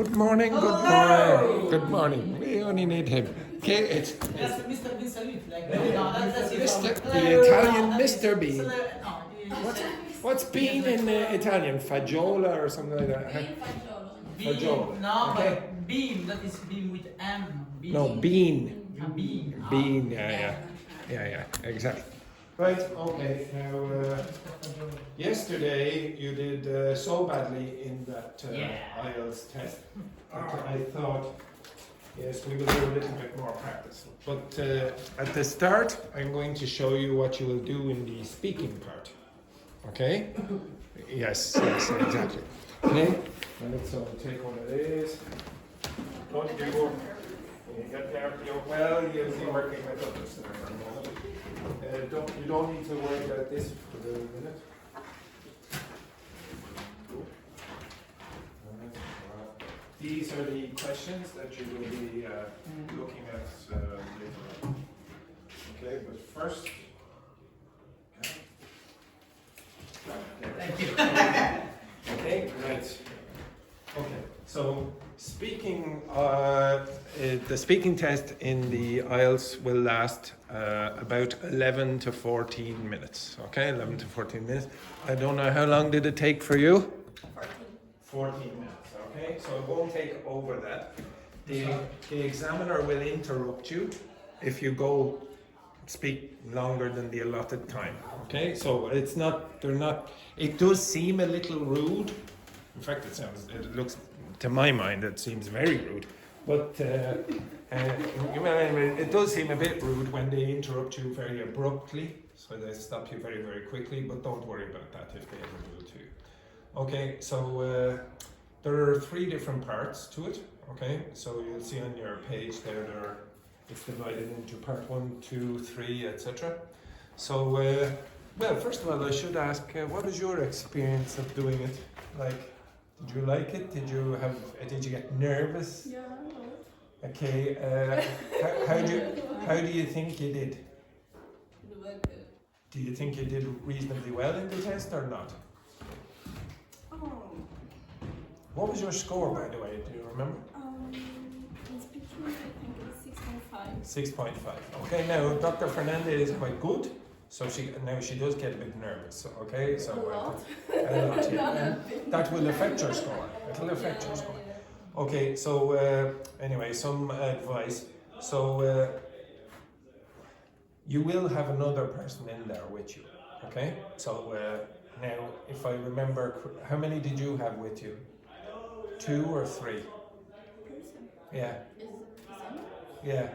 Good morning, good morning, good morning. We only need him. Okay, it's That's Mr. Bean salute. That's the Italian Mr. Bean. No, What's bean in Italian? Faggiola or something like that? Huh? Bean, no, Okay. but bean, that is bean with M. Bean. No, bean. A bean. Bean, yeah, exactly. Right, okay. Now, yesterday you did so badly in that IELTS test. I thought, yes, we will do a little bit more practice. But at the start, I'm going to show you what you will do in the speaking part. Okay? Yes, exactly. Okay? So take one of these. Don't do more. You get there, well, you'll be working with others there for a moment. You don't need to worry about this for a minute. These are the questions that you will be looking at later on. Okay, but first. Thank you. Okay, right. Okay, so speaking, the speaking test in the IELTS will last about 11 to 14 minutes. Okay, 11 to 14 minutes. I don't know, how long did it take for you? 14 minutes, okay? So it won't take over that. The examiner will interrupt you if you go speak longer than the allotted time, okay? So it's not, it does seem a little rude. In fact, it looks, to my mind, it seems very rude. But it does seem a bit rude when they interrupt you very abruptly. So they stop you very, very quickly, but don't worry about that if they ever do it to you. Okay, so there are 3 different parts to it, okay? So you'll see on your page there, it's divided into part 1, 2, 3, etc. So, well, first of all, I should ask, what was your experience of doing it? Like, did you like it? Did you get nervous? Yeah, I know it. Okay, how do you think you did? Do you think you did reasonably well in the test or not? What was your score, by the way? Do you remember? In speaking, I think it's 6.5. 6.5. Okay, now Dr. Fernandez is quite good, so she does get a bit nervous. Okay, so A lot. a lot, yeah. And that will affect your score. It will affect your score. Okay, so anyway, some advice. So you will have another person in there with you. Okay, so now if I remember, how many did you have with you? 2 or 3? Yeah. Yeah.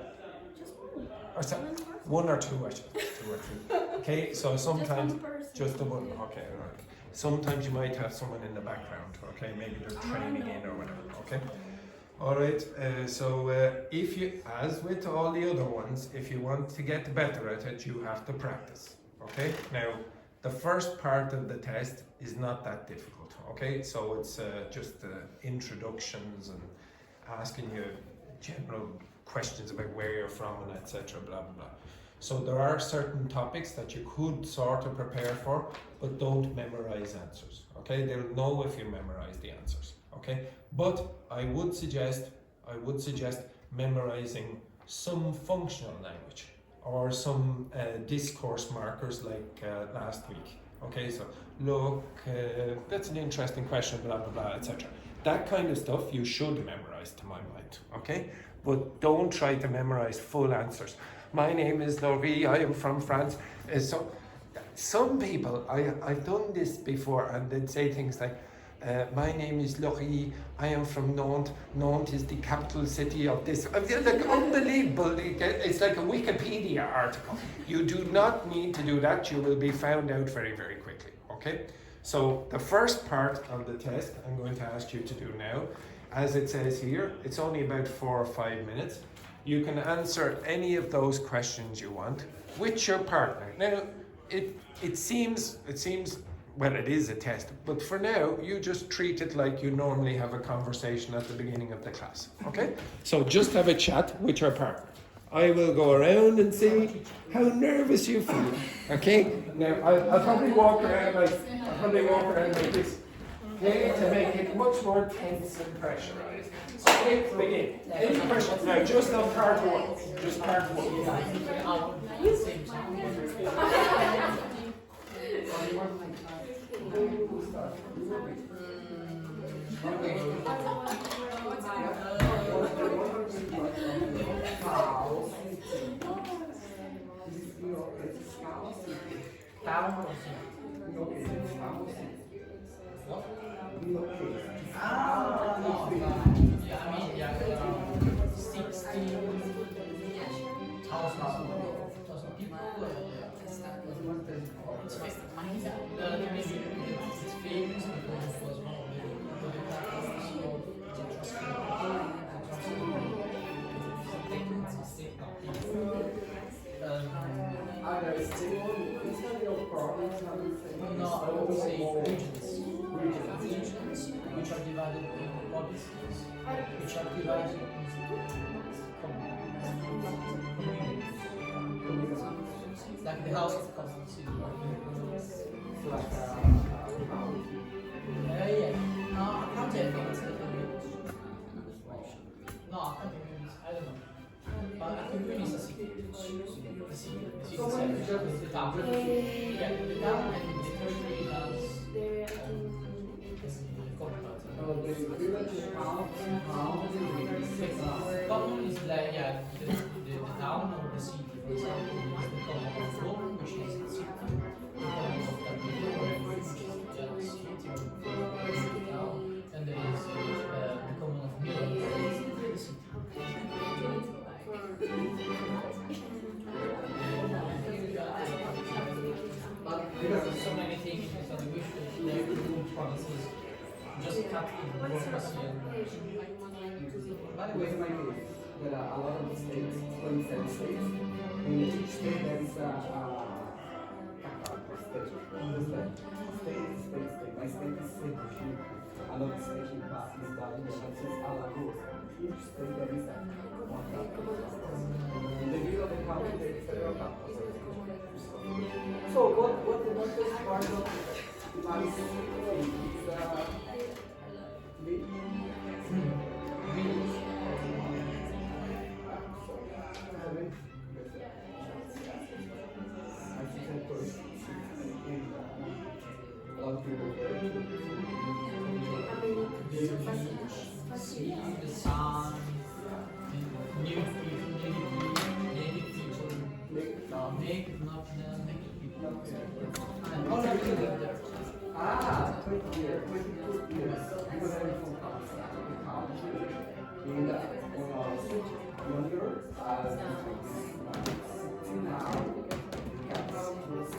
Just one. Or so, 1 or 2, actually. 2 or 3. Okay, so sometimes just the one. Okay, right. Sometimes you might have someone in the background. Okay, maybe they're training in or whatever. Okay. All right. So if you, as with all the other ones, if you want to get better at it, you have to practice. Okay. Now, the first part of the test is not that difficult. Okay, so it's just introductions and asking you general questions about where you're from and etc. Blah blah blah. So there are certain topics that you could sort of prepare for, but don't memorize answers. Okay, they'll know if you memorize the answers. Okay, but I would suggest memorizing some functional language or some discourse markers like last week. Okay, so look, that's an interesting question, blah blah blah, etc. That kind of stuff you should memorize, to my mind. Okay, but don't try to memorize full answers. My name is Laurie, I am from France. So some people, I've done this before, and they'd say things like, my name is Laurie, I am from Nantes. Nantes is the capital city of this. I feel like unbelievable. It's like a Wikipedia article. You do not need to do that. You will be found out very, very quickly. Okay? So the first part of the test I'm going to ask you to do now, as it says here, it's only about 4 or 5 minutes. You can answer any of those questions you want with your partner. Now, it seems, well, it is a test, but for now, you just treat it like you normally have a conversation at the beginning of the class, okay? So just have a chat with your partner. I will go around and see how nervous you feel, okay? Now, I'll probably walk around like this. Okay, to make it much more tense and pressurized. Okay, begin. Any questions now? Just on part one. Just part one. No, I would say regions which are divided in provinces, which are divided in communities. Like the House of Commons. Yeah. No, I can't tell you. No, I can't tell you. I don't know. But a comune is a city. The city is the town. Yeah, the town and the territory has commune is like the town or the city. For example, is the commune of Rome, which is the city. The commune of Capitolo, which is the city of the town, and there is the commune of Milan, which is the city. But there are so many things that we should remove provinces, just cut the bureaucracy and... By the way, in my case, there are a lot of states, 27 states. In each state there is a state. My state is Seduci. Another state in Paz is Bahia, that is Alagoas. Each state there is one capital. In the middle of the country there is several capitals. So what the most part of my state is See the sun, new people, naked people. And all of you live there. 20 years. Because I'm from Pakistan, and when I was younger, now, the capital was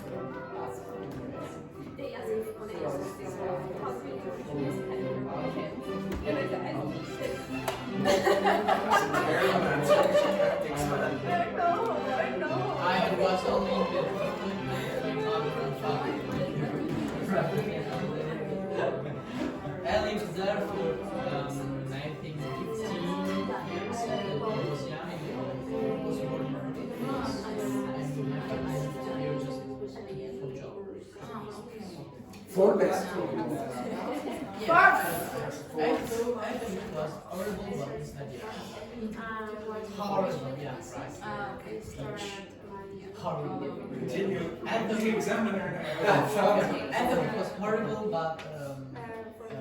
I was only in the I lived there for 1915 years. I was young and was born in the place. And here just for job. for that. I think it was horrible, but it's not yet. Horrible, yeah, right. Horrible. Continue. And the examiner. And it was horrible, but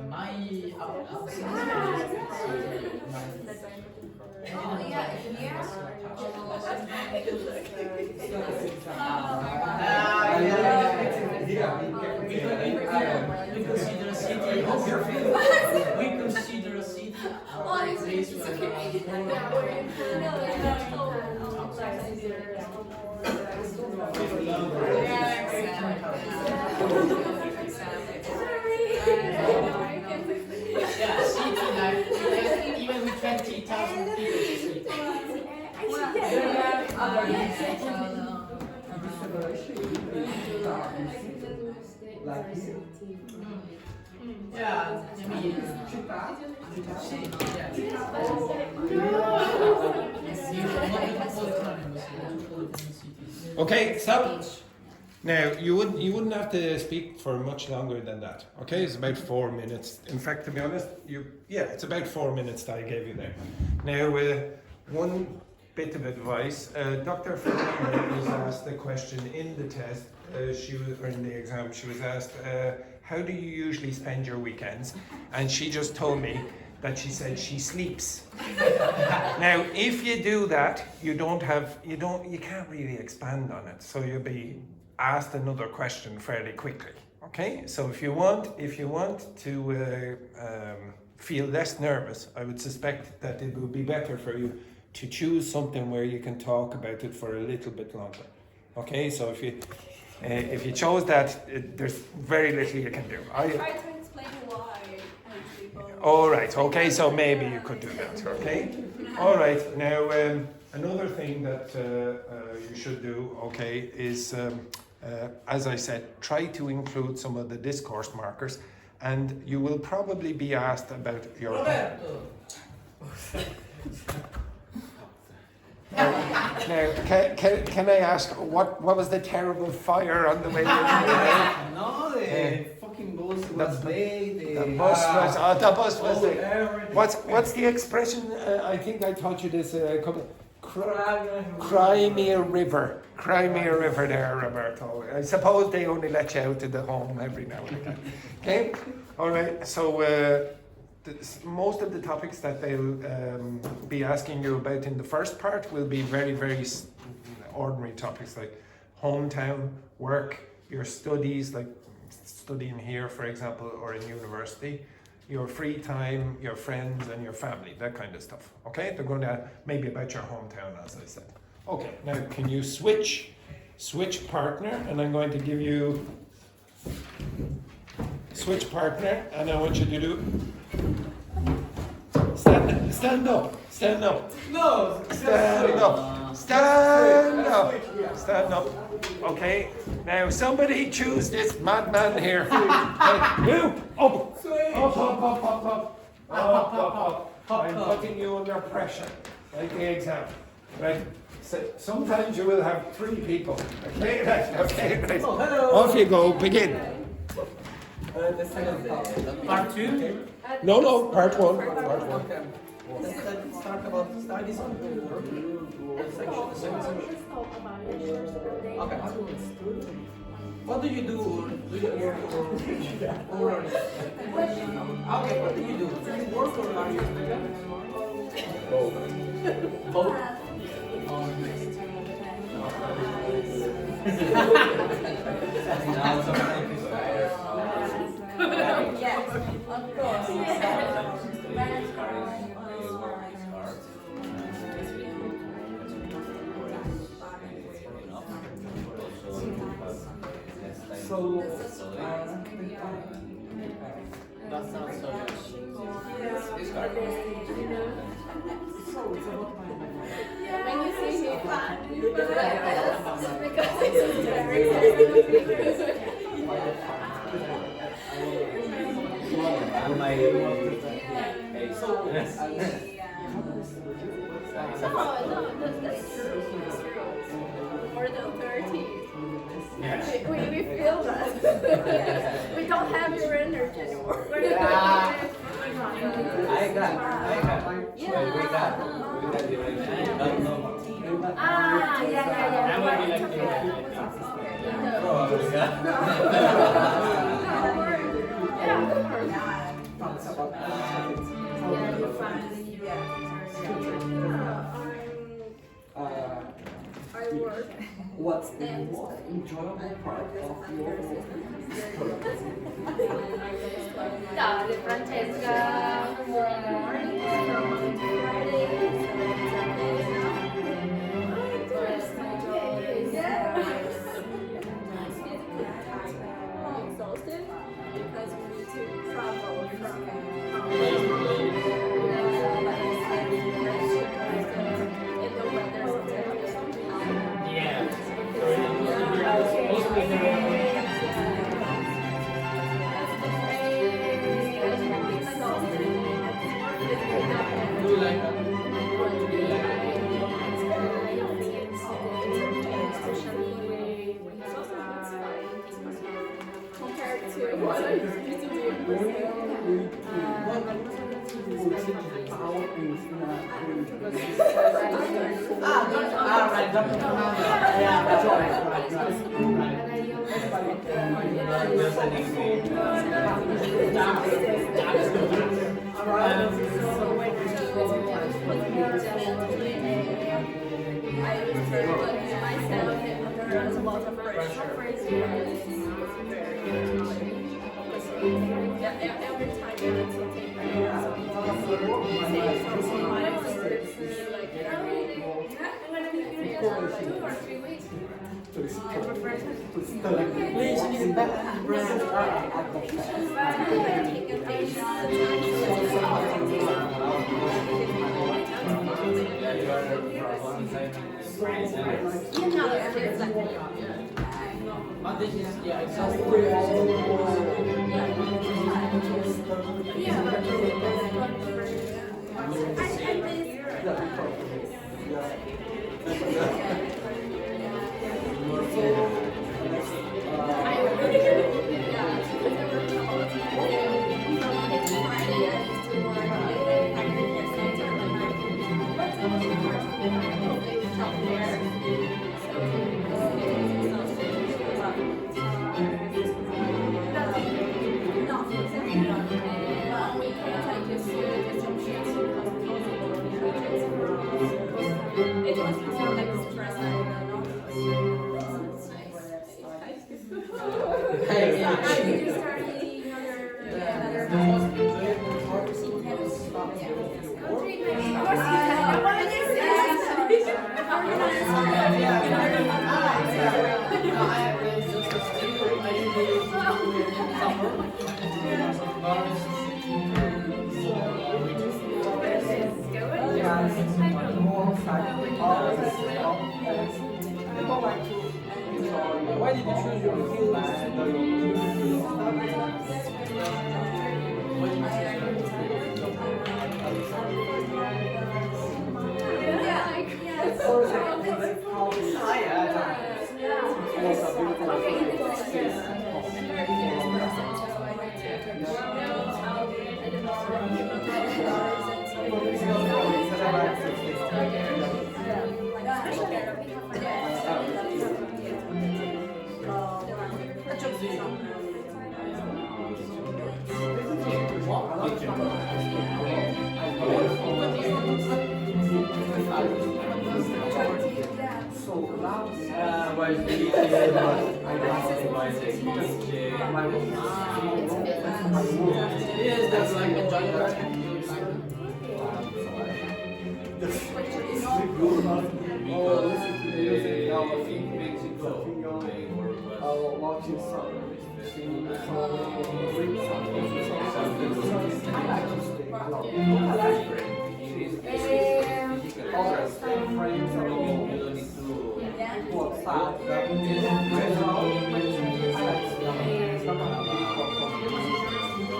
my we consider a city. We consider a city. Yeah, city like even with 20,000 people. Like here. Yeah, I mean, Okay, stop. Now you wouldn't have to speak for much longer than that. Okay, it's about 4 minutes. In fact, to be honest, it's about 4 minutes that I gave you there. Now, one bit of advice: Dr. Francesca was asked a question in the test. Or in the exam, she was asked, "How do you usually spend your weekends?" And she just told me that she said she sleeps. Now, if you do that, you can't really expand on it. So you'll be asked another question fairly quickly. Okay, so if you want to feel less nervous, I would suspect that it would be better for you to choose something where you can talk about it for a little bit longer. Okay, so if you chose that, there's very little you can do. I try to explain why I sleep all. All right. Okay, so maybe you could do that. Okay. All right. Now, another thing that you should do, okay, is as I said, try to include some of the discourse markers, and you will probably be asked about your. Roberto! Now, can I ask what was the terrible fire on the way? No, the fucking bus was late. The bus was late. Everything. What's the expression? I think I taught you this a couple. Cry me a river. Cry me a river there, Roberto. I suppose they only let you out to the home every now and again. Okay? All right. So most of the topics that they'll be asking you about in the first part will be very, very ordinary topics like hometown, work, your studies, like studying here, for example, or in university, your free time, your friends and your family, that kind of stuff. Okay? They're going to maybe about your hometown, as I said. Okay, now can you switch partner, and I'm going to give you switch partner, and I want you to do stand up. No, Stand up. Okay, now somebody choose this madman here. You up. I'm putting you under pressure, like the exam, right? So sometimes you will have 3 people. Okay, right. Oh, hello! Off you go. Begin. the second part. Part 2? No, part 1. Okay. Let's start about studies on the work. Section, the second section. Okay. What do you do? Do you work or okay, what do you do? Do you work or are you a student? Both. Yes, of course. So, That sounds so good. When you see him, because it's very that's true. More than 30. We feel that. We don't have your energy anymore. I got. That would be like I work. What's the most enjoyable part of your work? Dale, Francesca. Good morning. Exhausted because we need to travel from Right, Dr. Yeah, that's right. I was very good at myself under a lot of pressure. Every time I had to take my say something like I'm gonna be here in 2 or 3 weeks. Please, you need back. But this is, yeah, exactly. It was more like stress. Did you start eating other Why did you choose your field? Yes, that's like enjoying the Watching some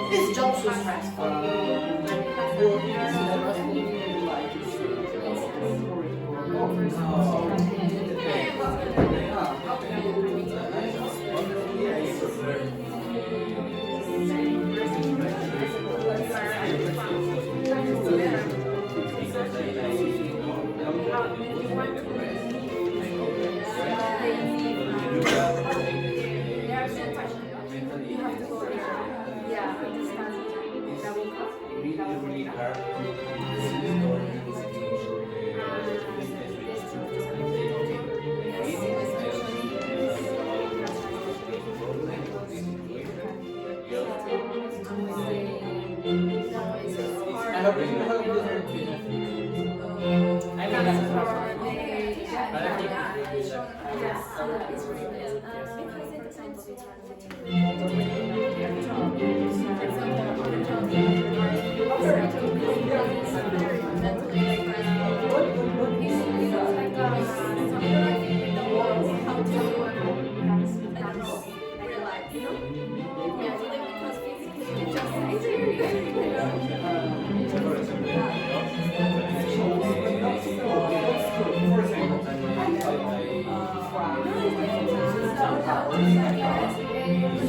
This job so stressful.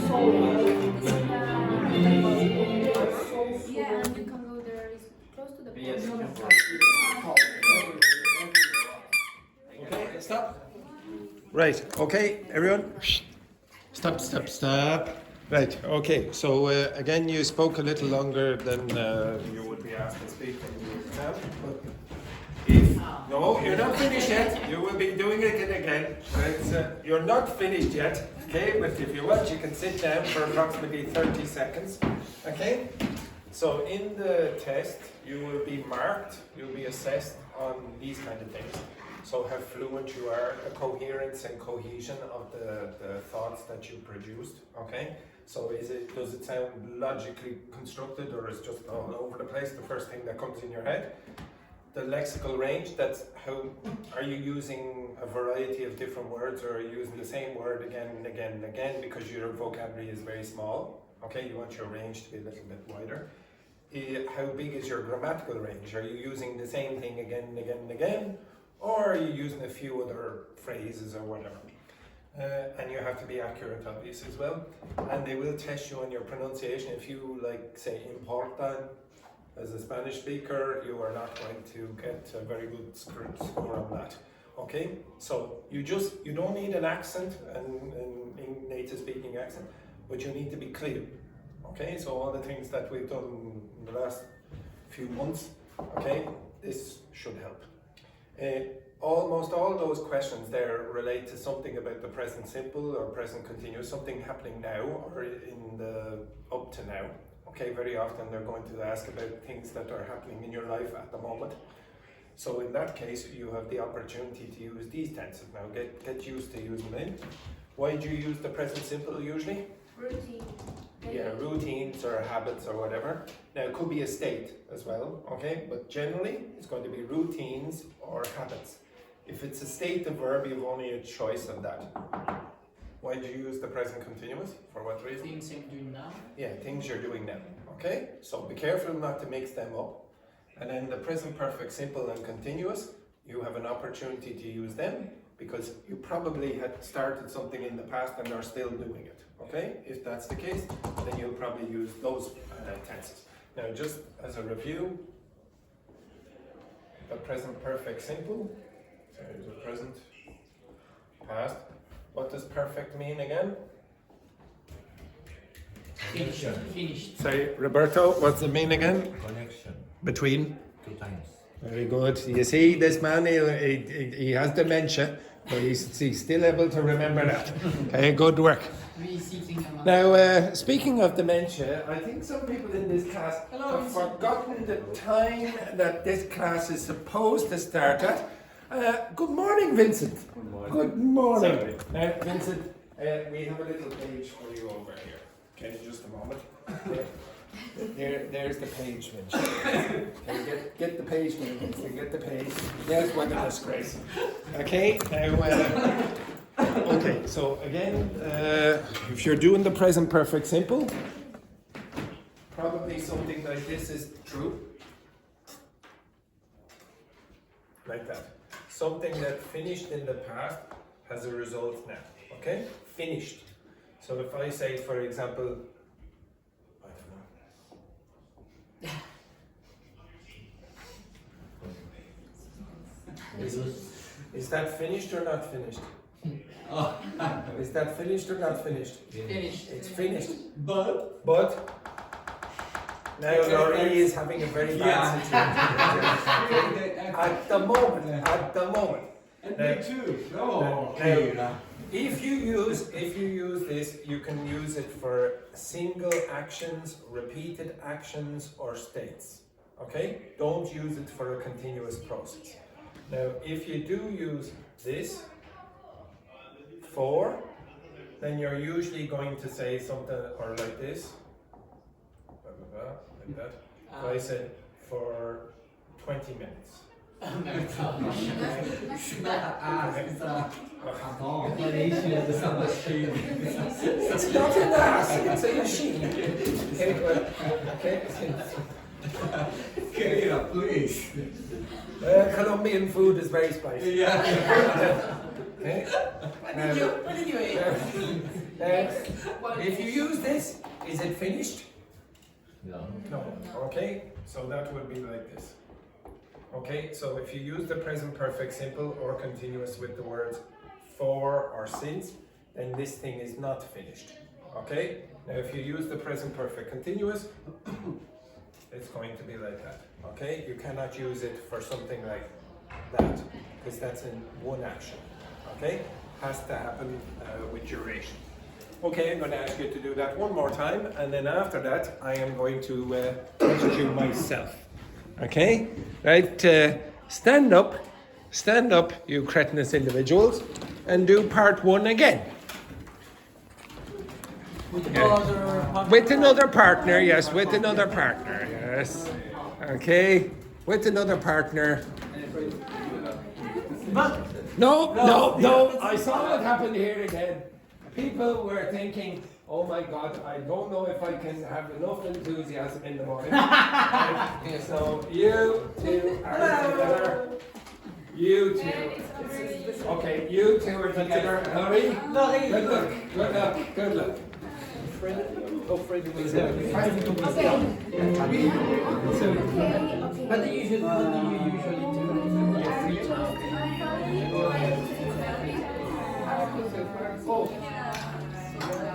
So Okay, stop. Right, okay, everyone. Stop, stop, stop. Right, okay, so again, you spoke a little longer than you would be asked to speak in the exam. But if, no, you're not finished yet. You will be doing it again. But, you're not finished yet, okay? But if you want, you can sit down for approximately 30 seconds, okay? So in the test, you will be marked, you'll be assessed on these kind of things. So how fluent you are, the coherence and cohesion of the thoughts that you produced, okay? So does it sound logically constructed, or is it just all over the place, the first thing that comes in your head? The lexical range, that's how, are you using a variety of different words, or are you using the same word again and again and again because your vocabulary is very small, okay? You want your range to be a little bit wider. How big is your grammatical range? Are you using the same thing again and again and again? Or are you using a few other phrases or whatever? And you have to be accurate, obviously, as well. And they will test you on your pronunciation. If you, like, say, importa, as a Spanish speaker, you are not going to get a very good score on that. Okay? So you don't need an accent, an native speaking accent, but you need to be clear. Okay? So all the things that we've done in the last few months, okay, this should help. Almost all those questions there relate to something about the present simple or present continuous, something happening now or in the up to now. Okay, very often they're going to ask about things that are happening in your life at the moment. So in that case, you have the opportunity to use these tenses. Now get used to using them. Why do you use the present simple usually? Routine. Yeah, routines or habits or whatever. Now it could be a state as well, okay? But generally it's going to be routines or habits. If it's a state of verb, you've only a choice of that. Why do you use the present continuous? For what reason? Things I'm doing now. Yeah, things you're doing now, okay? So be careful not to mix them up. And then the present perfect simple and continuous, you have an opportunity to use them because you probably had started something in the past and are still doing it. Okay, if that's the case, then you'll probably use those tenses. Now, just as a review, the present perfect simple, there's a present, past. What does perfect mean again? Finished. Say, Roberto, what's it mean again? Connection. Between? 2 times. Very good. You see, this man, he has dementia, but he's still able to remember that. Okay, good work. Now, speaking of dementia, I think some people in this class have forgotten the time that this class is supposed to start at. Good morning, Vincent. Good morning. Good morning. Sorry. Now, Vincent, we have a little page for you over here. Okay, just a moment. There's the page, Vincent. Okay, get the page, Vincent. Get the page. There's one of us, Grace. Okay, now. Okay, so again, if you're doing the present perfect simple, probably something like this is true. Like that. Something that finished in the past has a result now. Okay? Finished. So if I say, for example, I don't know. Is that finished or not finished? Oh. Is that finished or not finished? Finished. It's finished. But Now Laurie is having a very bad situation. At the moment. And Now- me too. now- Kheyra. If you use this, you can use it for single actions, repeated actions, or states. Okay? Don't use it for a continuous process. Now, if you do use this for, then you're usually going to say something or like this. Blah, blah, blah, like that. So I said for 20 minutes. It's not an ass, it's a machine. Okay, well, okay. Kheyra, please. Colombian food is very spicy. Yeah. Okay. What did you eat? If you use this, is it finished? No. No. Okay, so that would be like this. Okay, so if you use the present perfect simple or continuous with the words for or since, then this thing is not finished. Okay, now if you use the present perfect continuous, it's going to be like that. Okay, you cannot use it for something like that because that's in one action. Okay, has to happen with duration. Okay, I'm going to ask you to do that one more time, and then after that I am going to test you myself. Okay, right, stand up, you cretinous individuals, and do part one again. With another partner, yes, with another partner, yes. Okay, with another partner. No, I saw what happened here again. People were thinking, oh my God, I don't know if I can have enough enthusiasm in the morning. So you two are together. You two. Okay, you two are together. Laurie? Good luck. What do you usually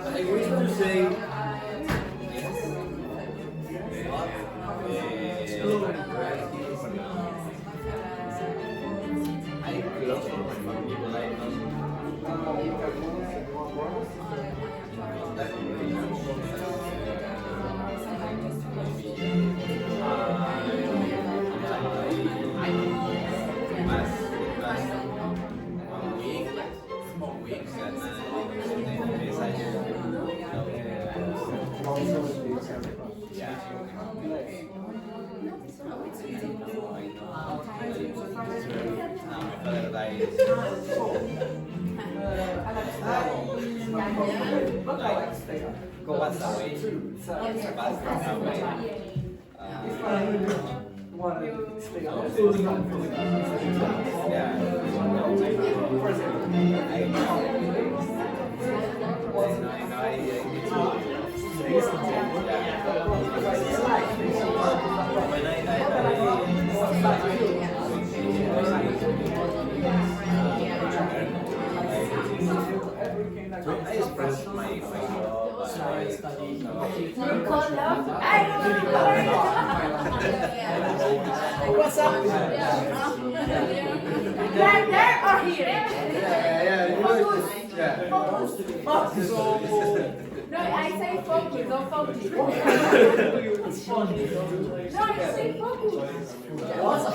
I wish to say I close for my family, but I go pass away. I express my love. I study. What's up? There or here? No, I say focus, don't focus. It's funny. No, you say focus. What's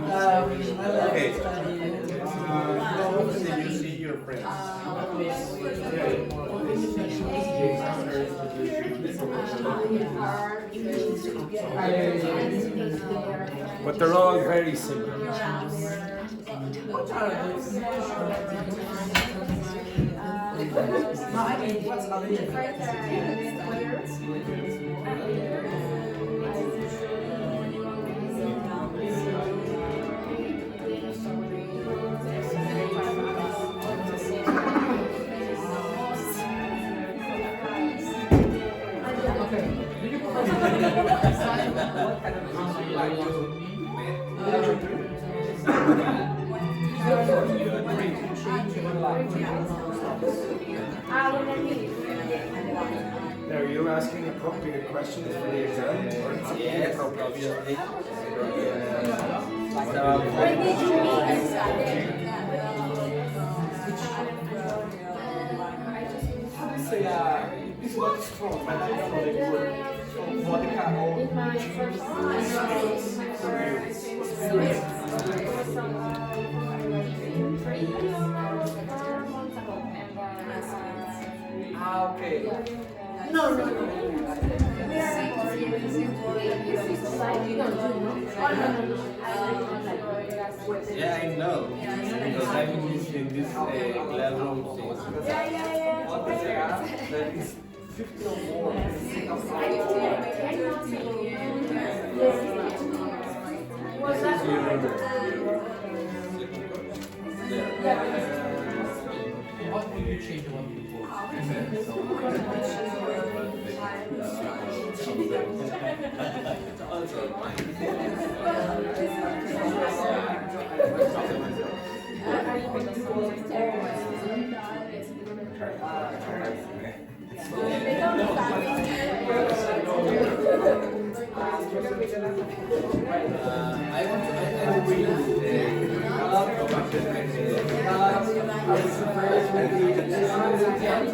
Okay. So you see your friends. But they're all very similar. Are you asking appropriate questions for the exam? Yes, obviously. Where did you meet? It's not strong, but I don't know the word. Vodka or In my first okay. No. Yeah, I know. Because I'm in this classroom since. There is 50 or more. Was that What would you change one before? Also mine. I will read Some people get nervous when the examiners. it depends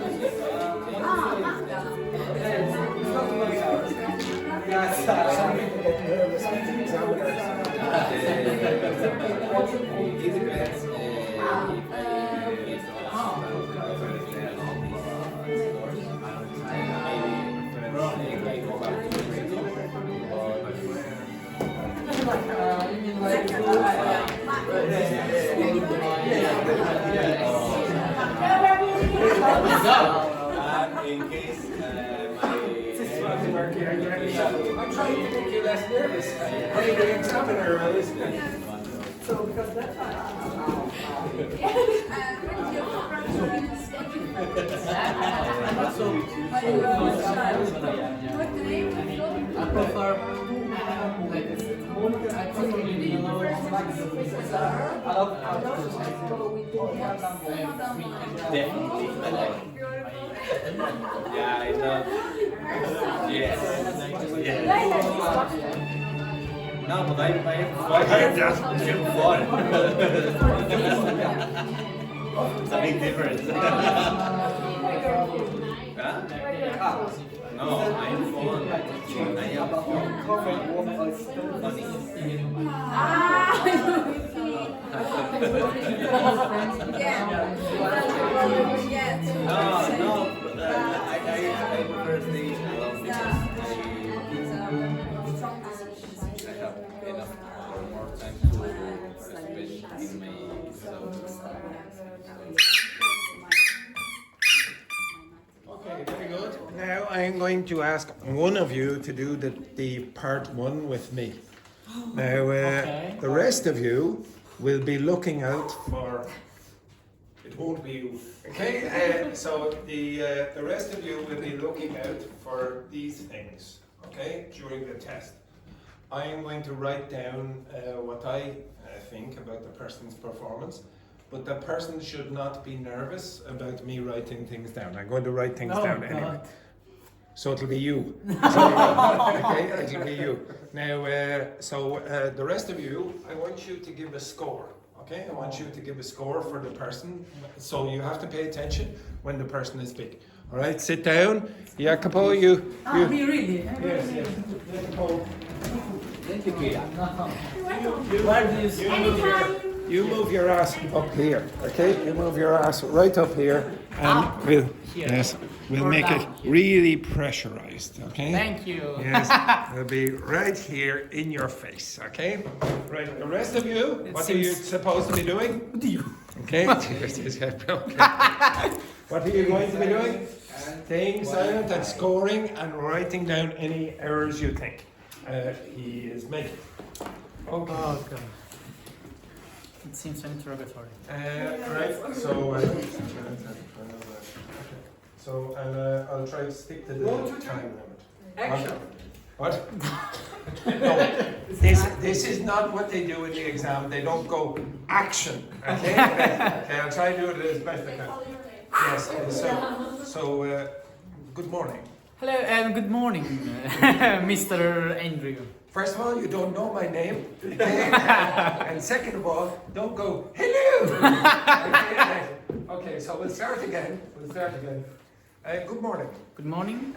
in case I'm trying to make you less nervous. Hey, the examiner is. So because that's I prefer definitely I like. Yeah, I know. Yes. Yes. No, but I just feel fun. It's a big difference. Huh? No, I'm fun. I am funny. No, but I prefer stage alone because I have enough more time to spend in myself. Okay, very good. Now I'm going to ask one of you to do the part one with me. Now, the rest of you will be looking out for. It won't be you. Okay, so the rest of you will be looking out for these things. Okay, during the test, I am going to write down what I think about the person's performance. But the person should not be nervous about me writing things down. I'm going to write things down anyway. So it'll be you. Okay, it'll be you. Now, the rest of you, I want you to give a score. Okay, I want you to give a score for the person. So you have to pay attention when the person is big. All right, sit down. Jacopo, you. me really? Yes. Jacopo. Thank you, Kheyra. Where do you see? You move your ass up here, okay? You move your ass right up here, and we'll make it really pressurized, okay? Thank you. Yes, it'll be right here in your face, okay? Right, the rest of you, what are you supposed to be doing? Okay. What are you going to be doing? Staying silent and scoring and writing down any errors you think he is making. Okay. Oh, God. It seems interrogatory. Right, so I'll try to stick to the time limit. Action. What? No, this is not what they do in the exam. They don't go action. Okay, I'll try to do it as best I can. Yes. So good morning. Hello and good morning, Mr. Andrew. First of all, you don't know my name, okay? And second of all, don't go, hello! Okay, so we'll start again. Good morning. Good morning.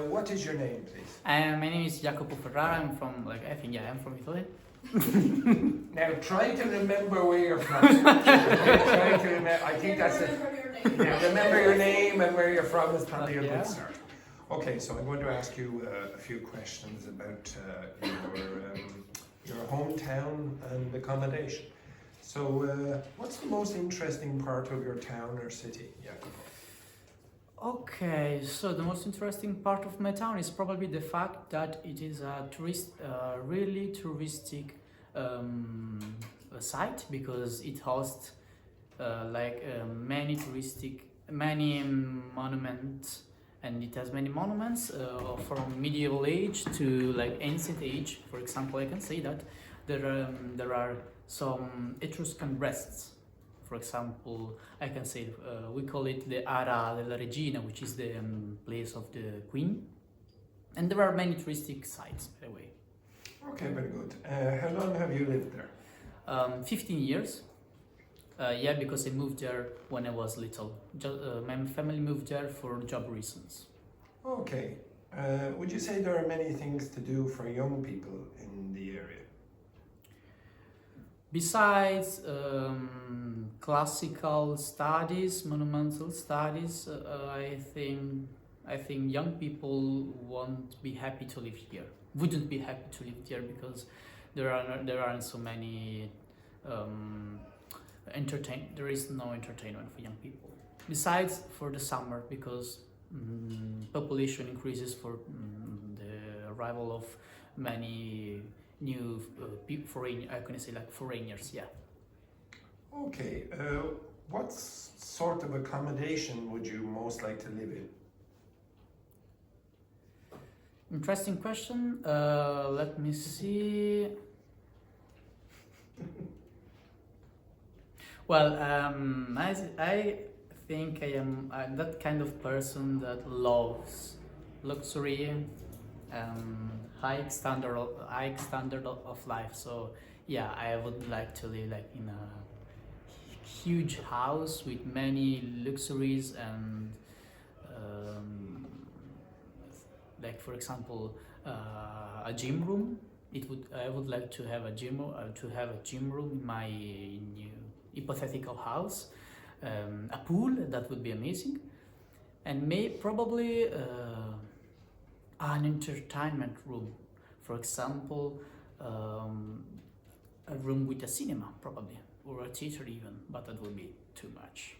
What is your name, please? My name is Jacopo Ferrara. I'm from, I'm from Italy. Now try to remember where you're from. Try to remember, I think that's it. Yeah, remember your name and where you're from is probably a good start. Okay, so I'm going to ask you a few questions about your hometown and accommodation. So, what's the most interesting part of your town or city, Jacopo? Okay, so the most interesting part of my town is probably the fact that it is a really touristic site, because it hosts many monuments and it has many monuments from medieval age to like ancient age. For example, I can say that there are some Etruscan rests. For example, I can say we call it the Ara della Regina, which is the place of the queen. And there are many touristic sites, by the way. Okay, very good. How long have you lived there? 15 years. Yeah, because I moved there when I was little. My family moved there for job reasons. Okay. Would you say there are many things to do for young people in the area? Besides classical studies, monumental studies, I think young people won't be happy to live here. Wouldn't be happy to live here because there aren't so many there is no entertainment for young people. Besides for the summer, because population increases for the arrival of many new foreigners. Yeah. Okay. What sort of accommodation would you most like to live in? Interesting question. Let me see. Well, I think I am that kind of person that loves luxury, high standard of life. So yeah, I would like to live like in a huge house with many luxuries and like for example a gym room. I would like to have a gym room in my new hypothetical house, a pool that would be amazing, and probably an entertainment room, for example a room with a cinema probably, or a theater even, but that would be too much.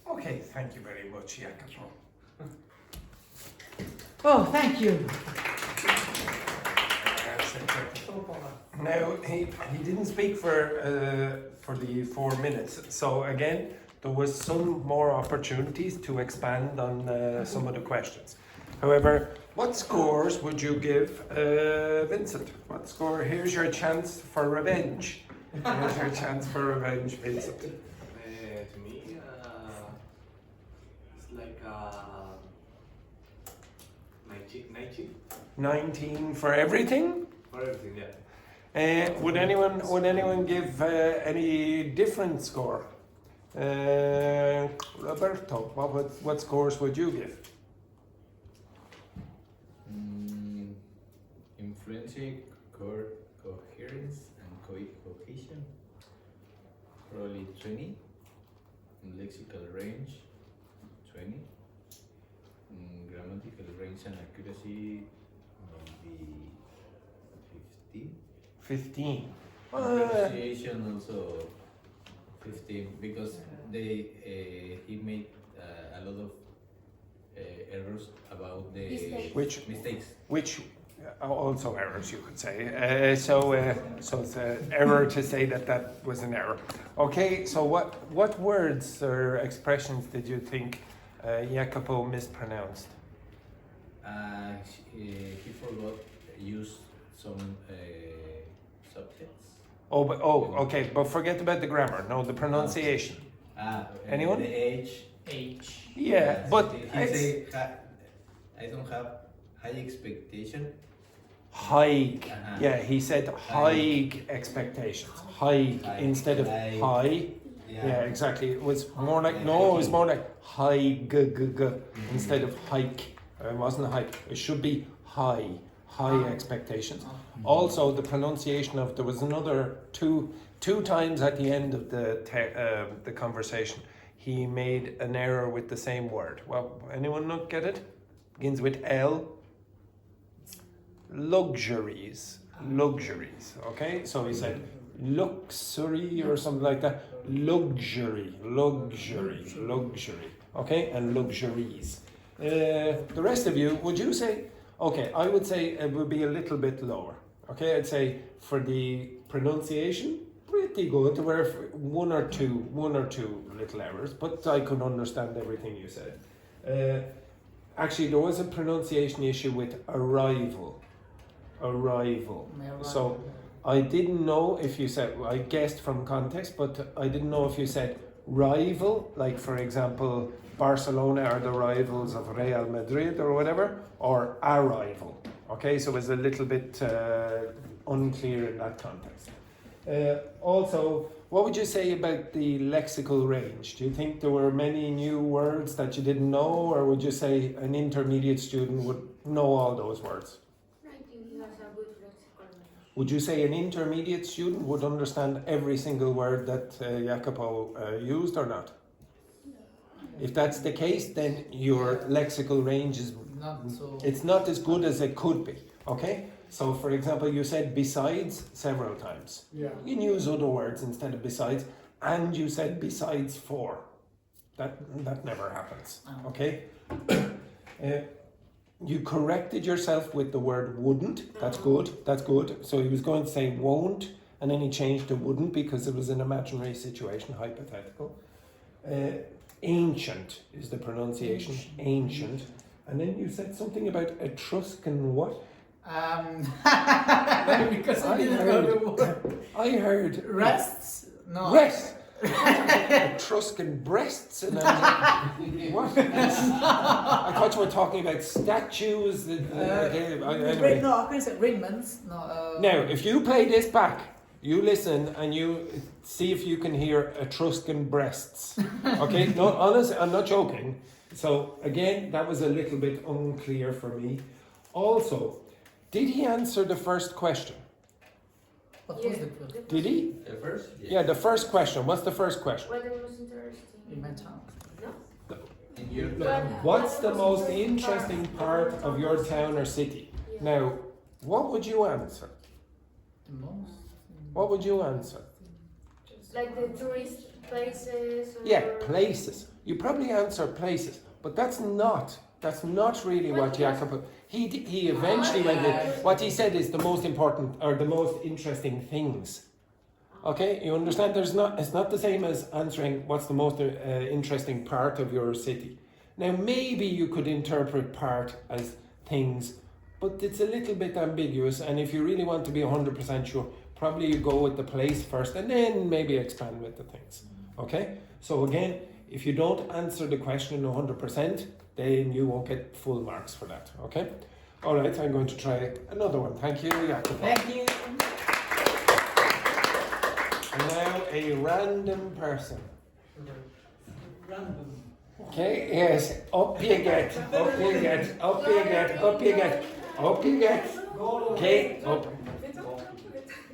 Okay, thank you very much, Jacopo. Oh, thank you. Now, he didn't speak for the 4 minutes, so again, there was some more opportunities to expand on some of the questions. However, what scores would you give Vincent? What score? Here's your chance for revenge. Here's your chance for revenge, Vincent. To me, it's like 19. 19 for everything? For everything, yeah. Would anyone give any different score? Roberto, what scores would you give? In French, coherence and cohesion, probably 20. In lexical range, 20. In grammatical range and accuracy, maybe 15. 15. Pronunciation also 15, because he made a lot of errors about the mistakes. Which also errors, you could say. So it's an error to say that was an error. Okay, so what words or expressions did you think Jacopo mispronounced? He forgot use some subjects. Okay, but forget about the grammar. No, the pronunciation. Anyone? The age. Yeah, but he say I don't have high expectation. high. Uh-huh. Yeah, he said high expectations. High instead of high. Yeah, exactly. It was more like it was more like high instead of hike. It wasn't a hike. It should be high expectations. Also, the pronunciation of there was another two times at the end of the conversation. He made an error with the same word. Well, anyone not get it? Begins with L. Luxuries. Okay, so he said luxury or something like that. Luxury. Okay, and luxuries. The rest of you, would you say? Okay, I would say it would be a little bit lower. Okay, I'd say for the pronunciation, pretty good. There were one or two little errors, but I could understand everything you said. Actually, there was a pronunciation issue with arrival. Arrival. So I didn't know if you said, I guessed from context, but I didn't know if you said rival, like for example, Barcelona are the rivals of Real Madrid or whatever, or arrival. Okay, so it was a little bit unclear in that context. Also, what would you say about the lexical range? Do you think there were many new words that you didn't know, or would you say an intermediate student would know all those words? I think he has a good lexical range. Would you say an intermediate student would understand every single word that Jacopo used or not? If that's the case, then your lexical range is Not so. it's not as good as it could be. Okay? So for example, you said besides several times. Yeah. You can use other words instead of besides, and you said besides for. That never happens. Oh. Okay? You corrected yourself with the word wouldn't. That's good. That's good. So he was going to say won't, and then he changed to wouldn't because it was an imaginary situation, hypothetical. Ancient is the pronunciation. Ancient. And then you said something about Etruscan what? Because I didn't know the word. I heard Rests? No. rest. Etruscan breasts and what? I thought you were talking about statues. Anyway. No, I can say raiments. No. Now, if you play this back, you listen and you see if you can hear Etruscan breasts. Okay? No, honestly, I'm not joking. So again, that was a little bit unclear for me. Also, did he answer the first question? What was the first? Did he? The first? Yeah, the first question. What's the first question? What the most interesting? In my town. No? In your What's the most interesting part of your town or city? Yeah. Now, what would you answer? The most? What would you answer? Like the tourist places? Or Yeah, places. You probably answer places, but that's not really what Jacopo. He eventually went with. What he said is the most important or the most interesting things. Okay, you understand? It's not the same as answering what's the most interesting part of your city. Now maybe you could interpret part as things, but it's a little bit ambiguous. And if you really want to be 100% sure, probably you go with the place first and then maybe expand with the things. Okay, so again, if you don't answer the question 100%, then you won't get full marks for that. Okay? All right, I'm going to try another one. Thank you, Jacopo. Thank you. And now a random person. Random. Okay, yes, up you get, up you get, up you get, up you get, up you get. Okay, up.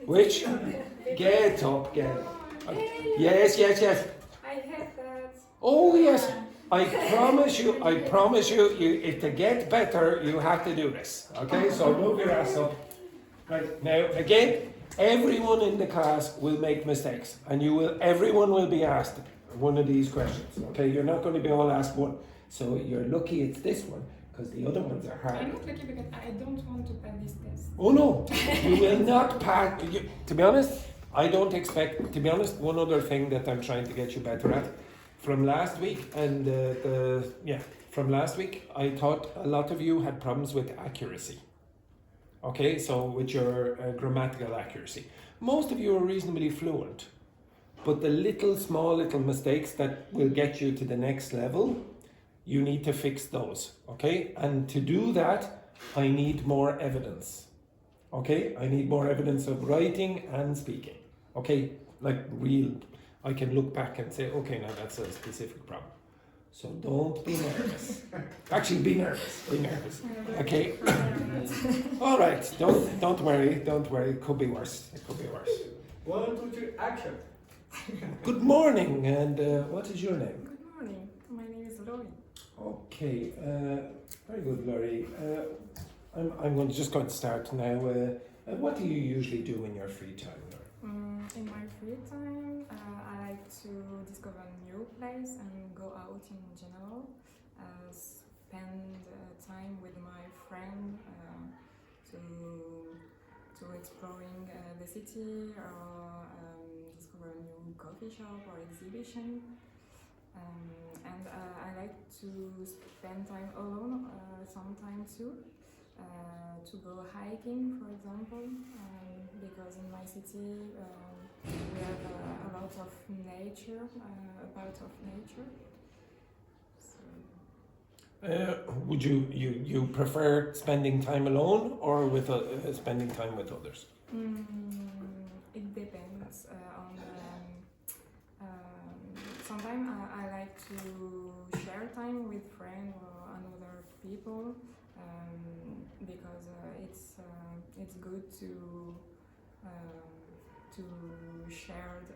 Which? Get up, get. Yes, yes, yes. I have that. Oh yes, I promise you, if to get better, you have to do this. Okay, so move your ass up. Right, now again, everyone in the class will make mistakes, and everyone will be asked one of these questions. Okay, you're not going to be all asked one. So you're lucky it's this one, because the other ones are hard. I'm not lucky because I don't want to pass this test. Oh no, you will not pass. To be honest, I don't expect. To be honest, one other thing that I'm trying to get you better at, from last week and from last week, I thought a lot of you had problems with accuracy. Okay, so with your grammatical accuracy, most of you are reasonably fluent, but the small little mistakes that will get you to the next level, you need to fix those. Okay, and to do that, I need more evidence. Okay, I need more evidence of writing and speaking. Okay, like real. I can look back and say, okay, now that's a specific problem. So don't be nervous. Actually, be nervous. Be nervous. Okay. All right. Don't worry. Don't worry. It could be worse. It could be worse. 1, 2, 3, action. Good morning. And what is your name? Good morning. My name is Laurie. Okay. Very good, Laurie. I'm just going to start now. What do you usually do in your free time? In my free time, I like to discover new places and go out in general. Spend time with my friend to exploring the city or discover a new coffee shop or exhibition. And I like to spend time alone sometimes too. To go hiking, for example, because in my city we have a lot of nature, a part of nature. So. Would you prefer spending time alone or with spending time with others? It depends on. Sometimes I like to share time with friends or other people. Because it's good to shared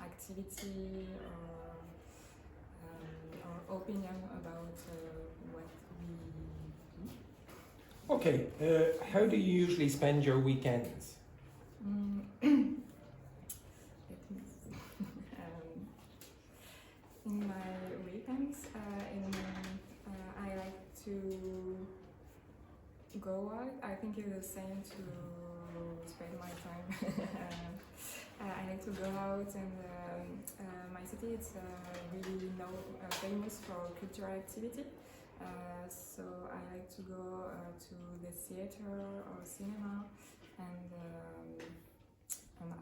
activity or opinion about what we do. Okay, how do you usually spend your weekends? In my weekends, I like to go out. I think it's the same to spend my time. I like to go out, and my city is really famous for cultural activity. So I like to go to the theater or cinema, and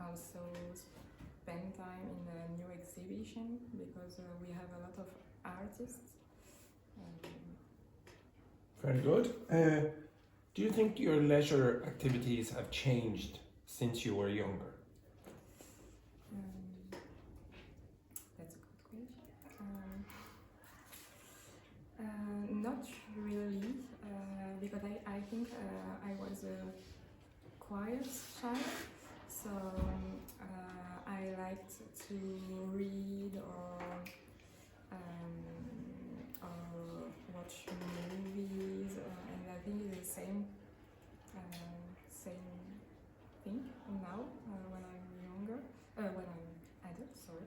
also spend time in a new exhibition because we have a lot of artists. Very good. Do you think your leisure activities have changed since you were younger? That's a good question. Not really, because I think I was a quiet child, so I liked to read or watch movies, and I think it's the same thing now when I'm younger, when I'm adult, sorry.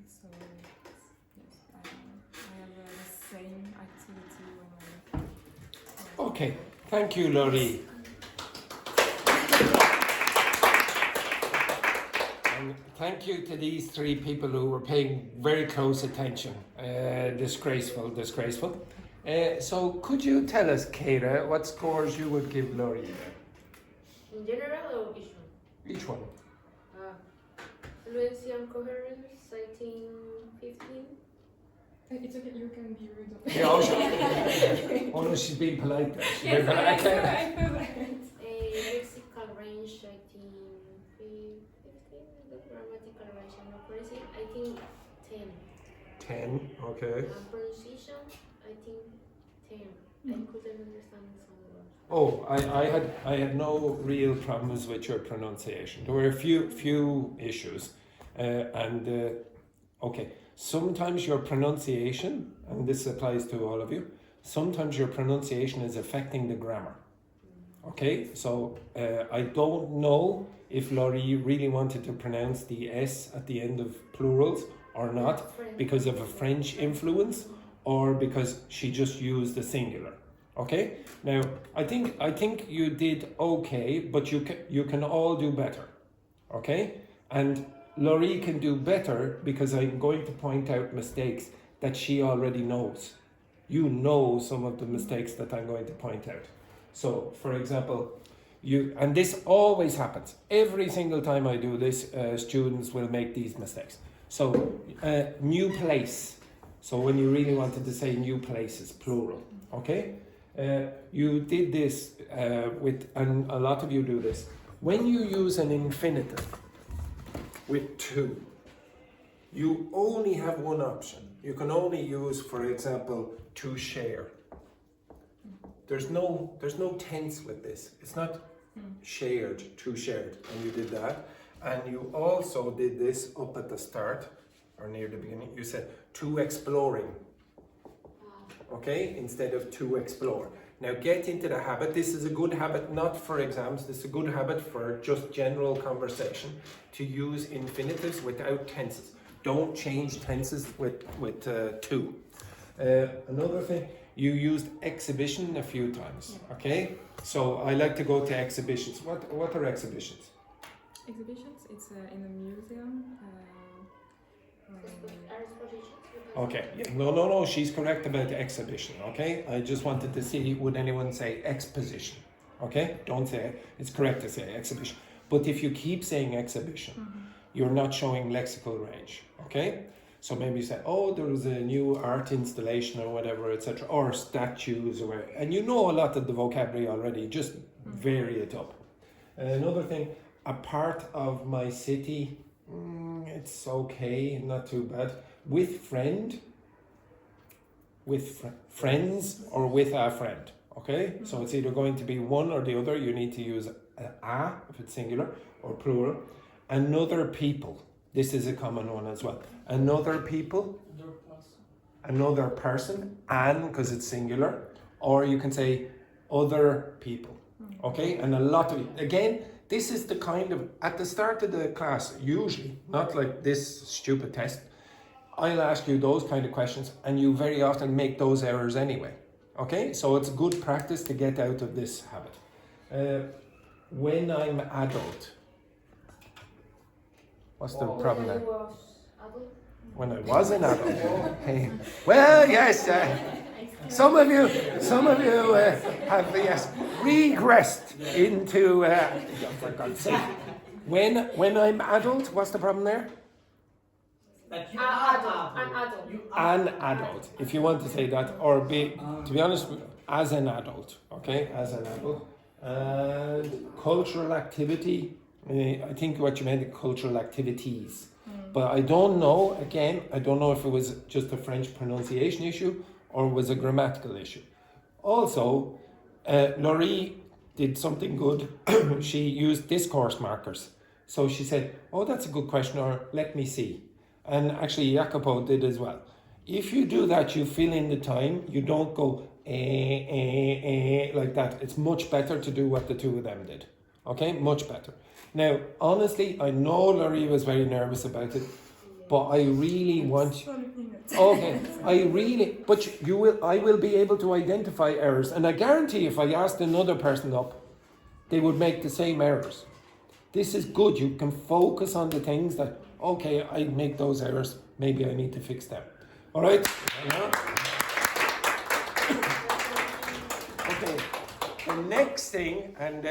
So yes, I have the same activity when I'm. Okay, thank you, Laurie. And thank you to these three people who were paying very close attention. Disgraceful. So could you tell us, Kheyra, what scores you would give Laurie? In general or each one? Each one. Fluency and coherence, I think 15. It's okay, you can be rude. Yeah, oh no, she's being polite there. She's being polite. I feel lexical range, I think 15. The grammatical range, I'm not crazy. I think 10. 10, okay. Pronunciation, I think 10. I couldn't understand some words. Oh, I had no real problems with your pronunciation. There were a few issues, okay. Sometimes your pronunciation, and this applies to all of you, sometimes your pronunciation is affecting the grammar. Okay, so I don't know if Laurie really wanted to pronounce the S at the end of plurals or not because of a French influence or because she just used the singular. Okay, now I think you did okay, but you can all do better. Okay, and Laurie can do better because I'm going to point out mistakes that she already knows. You know some of the mistakes that I'm going to point out. So, for example, and this always happens. Every single time I do this, students will make these mistakes. So, new place. So when you really wanted to say new places, plural, okay? You did this and a lot of you do this. When you use an infinitive with to, you only have one option. You can only use, for example, to share. There's no tense with this. It's not shared, to shared, and you did that. And you also did this up at the start, or near the beginning. You said to exploring, okay, instead of to explore. Now get into the habit. This is a good habit, not for exams. This is a good habit for just general conversation, to use infinitives without tenses. Don't change tenses with to. Another thing, you used exhibition a few times, okay? So I like to go to exhibitions. What are exhibitions? exhibitions. It's in a museum. Okay, yeah, no, she's correct about the exhibition, okay? I just wanted to see, would anyone say exposition, okay? Don't say it, it's correct to say exhibition. But if you keep saying exhibition, you're not showing lexical range, okay? So maybe you say, oh, there was a new art installation or whatever, etc., or statues, or and you know a lot of the vocabulary already, just vary it up. Another thing, a part of my city, it's okay, not too bad. With friends, or with a friend, okay? So it's either going to be one or the other. You need to use a if it's singular or plural. Another people, this is a common one as well. Another people, another person, an because it's singular, or you can say other people, okay? And a lot of, again, this is the kind of, at the start of the class, usually, not like this stupid test, I'll ask you those kind of questions and you very often make those errors anyway, okay? So it's good practice to get out of this habit. When I'm adult, what's the problem there? When I was an adult. Hey. Well, yes, some of you have, yes, regressed into, for God's sake. When I'm adult, what's the problem there? Like you are An adult. An adult, if you want to say that, or be, to be honest, as an adult, okay, as an adult. And cultural activity, I think what you meant, cultural activities. But I don't know, again, I don't know if it was just a French pronunciation issue or was a grammatical issue. Also, Laurie did something good. She used discourse markers. So she said, oh, that's a good question, or let me see. And actually Jacopo did as well. If you do that, you fill in the time, you don't go like that. It's much better to do what the two of them did. Okay, much better. Now, honestly, I know Laurie was very nervous about it, but I really want you, okay, but I will be able to identify errors, and I guarantee if I asked another person up, they would make the same errors. This is good. You can focus on the things that, okay, I make those errors, maybe I need to fix them. All right? Okay, the next thing, and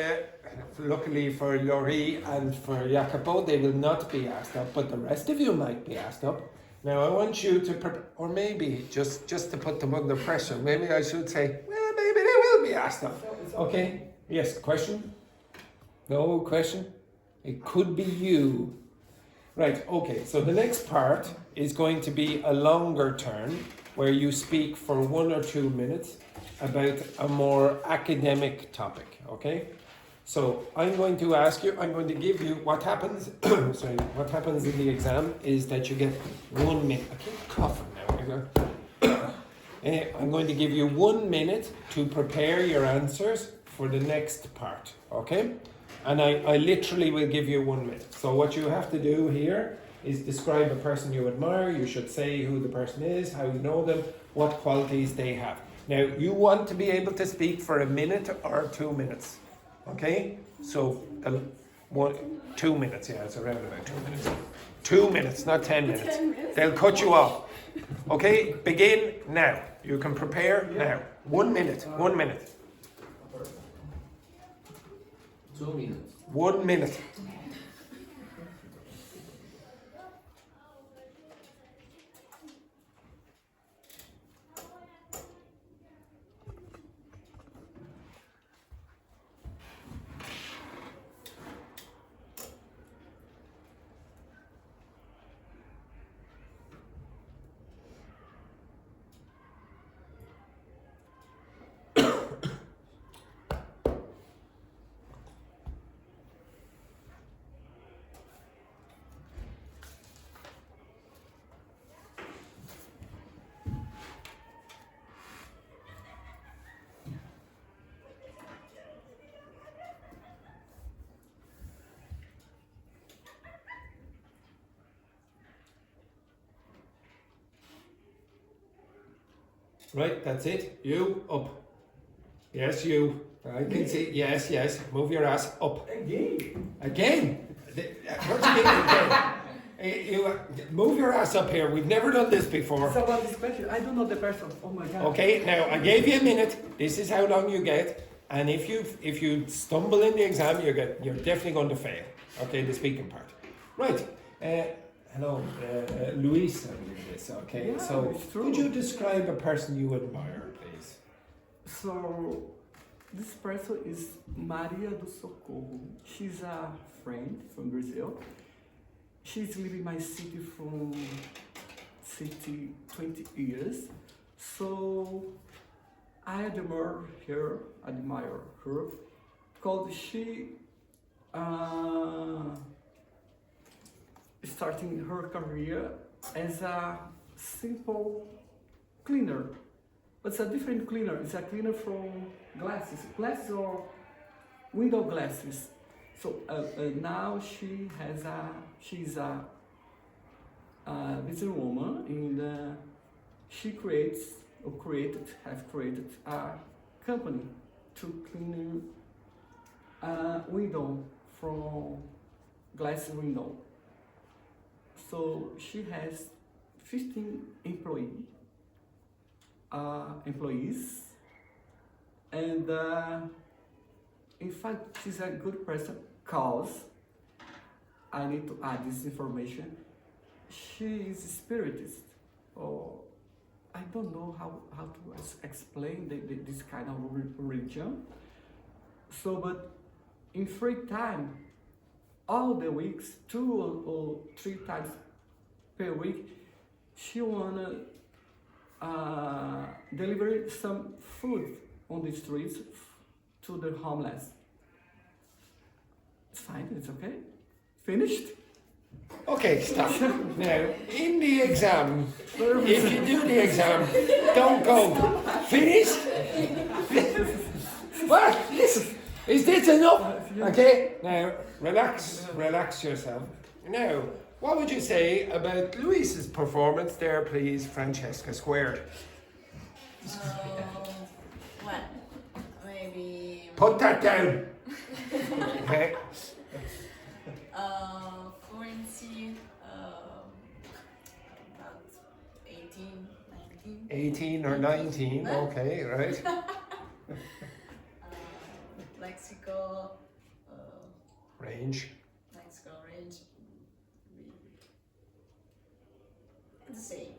luckily for Laurie and for Jacopo, they will not be asked up, but the rest of you might be asked up. Now I want you to, or maybe just to put them under pressure, maybe I should say, well, maybe they will be asked up. Okay, yes, question? No question? It could be you. Right, okay, so the next part is going to be a longer turn where you speak for 1 or 2 minutes about a more academic topic, okay? So I'm going to ask you, I'm going to give you what happens, what happens in the exam is that you get 1 minute. I keep coughing now. I'm going to give you 1 minute to prepare your answers for the next part, okay? And I literally will give you 1 minute. So what you have to do here is describe a person you admire. You should say who the person is, how you know them, what qualities they have. Now, you want to be able to speak for 1 minute or 2 minutes. Okay? So, 2 minutes, yeah, it's around about 2 minutes. 2 minutes, not 10 minutes. 10 minutes. They'll cut you off. Okay? Begin now. You can prepare now. 1 minute. 1 minute. 2 minutes. 1 minute. Right, that's it. You, up. Yes, you. I can see. Yes, yes. Move your ass up. Again. Again. What do you mean? You move your ass up here. We've never done this before. It's about this question. I don't know the person. Oh my God. Okay, now I gave you a minute. This is how long you get. And if you stumble in the exam, you're definitely going to fail. Okay, the speaking part. Right. Hello, Luiz. This. Okay. Yeah, so, it's true. could you describe a person you admire, please? So, this person is Maria do Socorro. She's a friend from Brazil. She's living in my city from 20 years. So I admire her because she starting her career as a simple cleaner. But it's a different cleaner. It's a cleaner from glasses or window glasses. So now she's a businesswoman, and she created a company to clean window from glass window. So she has 15 employees, and in fact she's a good person because I need to add this information. She is a spiritist, or I don't know how to explain this kind of religion. So, but in free time, all the weeks, 2 or 3 times per week, she wanna deliver some food on the streets to the homeless. It's fine, it's okay. Finished? Okay, stop. Now, in the exam, if you do the exam, don't go. Finished? What? Is this enough? Okay, now, relax yourself. Now, what would you say about Luis's performance there, please, Francesca Squared? Well, maybe. Put that down. Okay. Fluency, about 18, 19. 18 or 19, okay, right. Lexical Range. The same.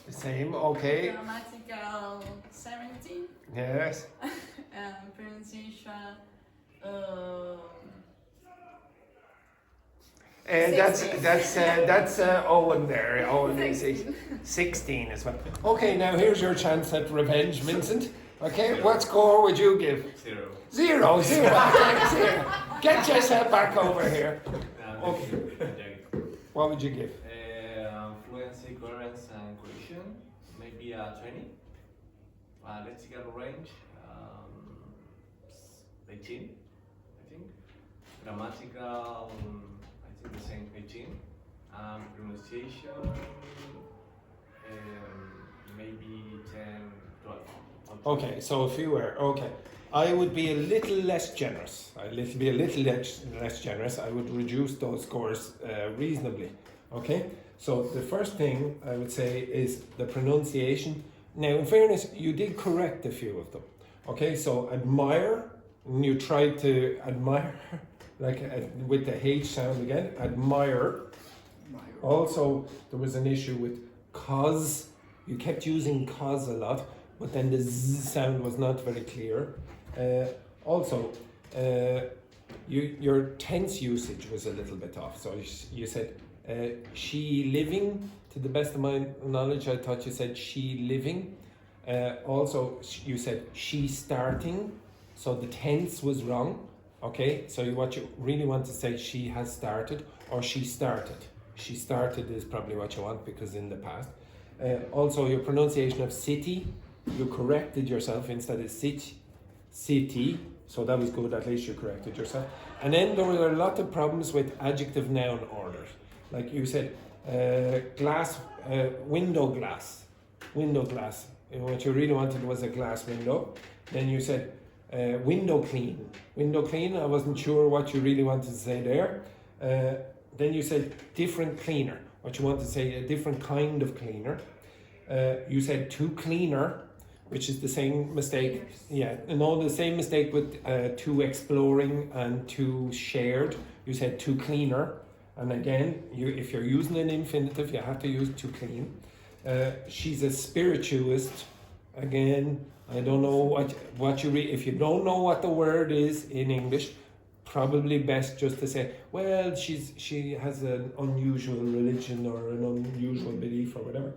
The same, okay. Grammatical 17. Yes. Pronunciation. That's Owen there. Owen is 16 as well. Okay, now here's your chance at revenge, Vincent. Okay, what score would you give? 0. 0. Get yourself back over here. Okay. What would you give? Fluency, coherence, and cohesion, maybe a 20. Lexical range, 18, I think. Grammatical, I think the same, 18. Pronunciation, maybe 10, 12. Okay, so if you were, okay. I would be a little less generous. I would be a little less generous. I would reduce those scores reasonably. Okay? So the first thing I would say is the pronunciation. Now, in fairness, you did correct a few of them. Okay, so admire, you tried to admire, like with the H sound again, admire. Also, there was an issue with cause. You kept using cause a lot, but then the Z sound was not very clear. Also, your tense usage was a little bit off. So you said, she living, to the best of my knowledge, I thought you said she living. Also, you said she starting, so the tense was wrong. Okay, so what you really want to say, she has started or she started. She started is probably what you want because in the past. Also, your pronunciation of city, you corrected yourself instead of city, so that was good, at least you corrected yourself. And then there were a lot of problems with adjective noun orders. Like you said, window glass. And what you really wanted was a glass window. Then you said window clean. Window clean, I wasn't sure what you really wanted to say there. Then you said different cleaner. What you want to say, a different kind of cleaner. You said two cleaner, which is the same mistake. Yeah, no, the same mistake with two exploring and two shared. You said two cleaner. And again, if you're using an infinitive, you have to use to clean. She's a spiritualist. Again, I don't know what you read. If you don't know what the word is in English, probably best just to say, well, she has an unusual religion or an unusual belief or whatever.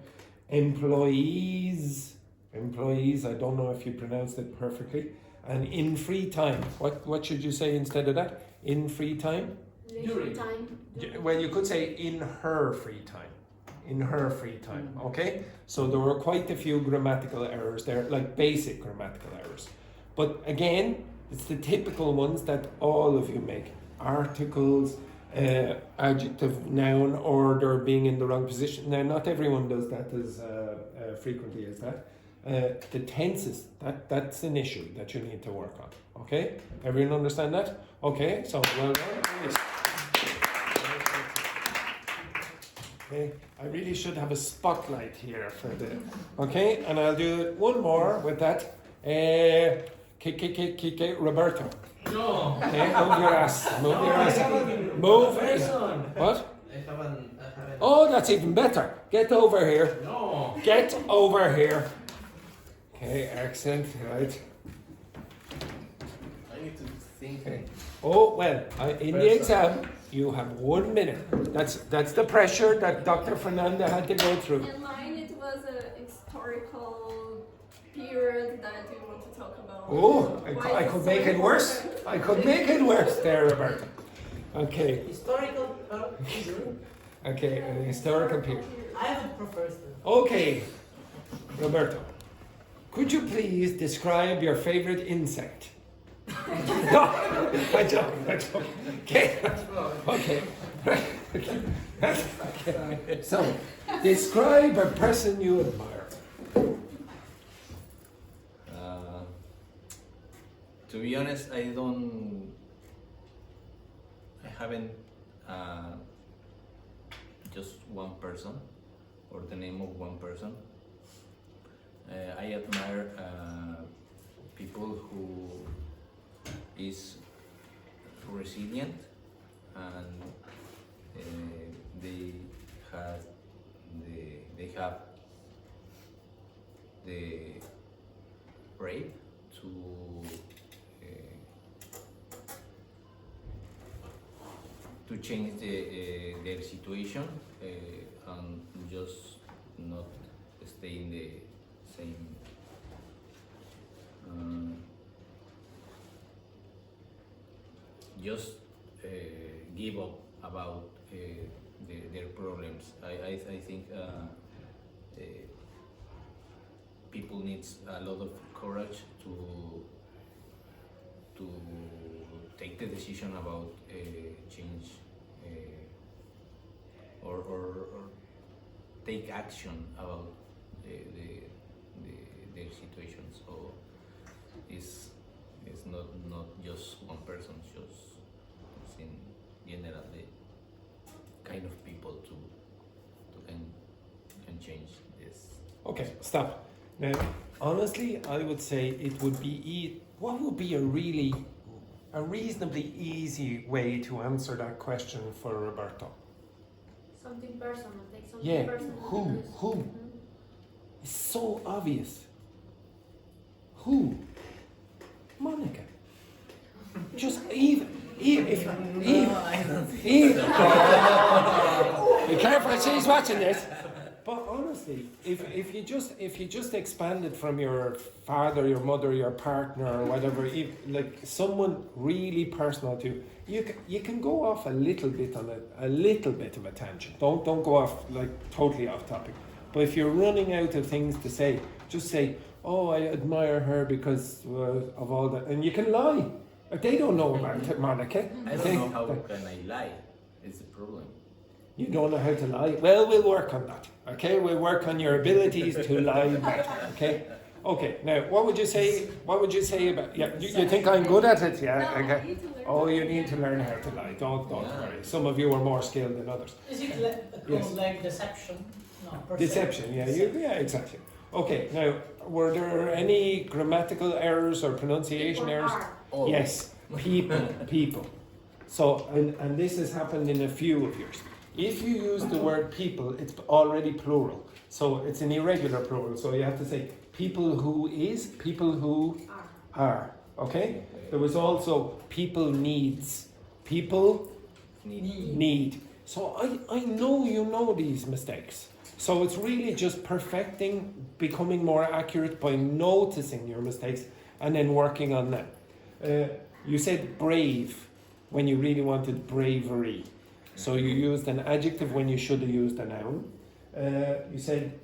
Employees, I don't know if you pronounced it perfectly. And in free time, what should you say instead of that? In free time? During. Time. Well, you could say in her free time. In her free time, okay? So there were quite a few grammatical errors there, like basic grammatical errors. But again, it's the typical ones that all of you make. Articles, adjective, noun, order being in the wrong position. Now, not everyone does that as frequently as that. The tenses, that's an issue that you need to work on, okay? Everyone understand that? Okay, so well done. Yes. Okay, I really should have a spotlight here for the. Okay, and I'll do one more with that. Roberto. No. Okay, move your ass. Move your ass. Move. What? I haven't. Oh, that's even better. Get over here. No. Get over here. Okay, excellent. Right. I need to think. Okay. Oh well, in the exam. You have 1 minute. That's the pressure that Dr. Fernanda had to go through. In mine, it was a historical period that you want to talk about. Oh, I could make it worse. important? I could make it worse there, Roberto. Okay. Historical Okay, an historical period. I have a professor. Okay, Roberto, could you please describe your favorite insect? No, I joke. Okay, okay. Okay. So, describe a person you admire. To be honest, I haven't just one person or the name of one person. I admire people who is resilient and they have the brave to change their situation and just not stay in the same just give up about their problems. I think people needs a lot of courage to take the decision about change or take action about their situation. So it's not just one person, it's in general the kind of people to can change this. Okay, stop. Now, honestly, I would say it would be what would be a reasonably easy way to answer that question for Roberto? Something personal, like something Yeah, personal. who? It's so obvious. Who? Monica. Just even if be careful, she's watching this. But honestly, if you just expand it from your father, your mother, your partner, or whatever, like someone really personal to you, you can go off a little bit on a little bit of a tangent. Don't go off like totally off topic. But if you're running out of things to say, just say, "Oh, I admire her because of all that," and you can lie. Like, they don't know about it, Monica. I don't know how can I lie. It's the problem. You don't know how to lie? Well, we'll work on that, okay? We'll work on your abilities to lie better, okay? Okay, now what would you say? What would you say about? Yeah, you think I'm good at it? Yeah. No, Okay. I need to learn. Oh, you need to learn how to lie. Don't worry. Some of you are more skilled than others. Is it called like deception? No, perception. Deception. Yeah. Exactly. Okay. Now, were there any grammatical errors or pronunciation errors? Oh. Yes. People. So, and this has happened in a few of yours. If you use the word people, it's already plural. So it's an irregular plural. So you have to say people who is, people who are. Okay? There was also people needs. People need. So I know you know these mistakes. So it's really just perfecting, becoming more accurate by noticing your mistakes and then working on them. You said brave when you really wanted bravery. So you used an adjective when you should have used a noun. You said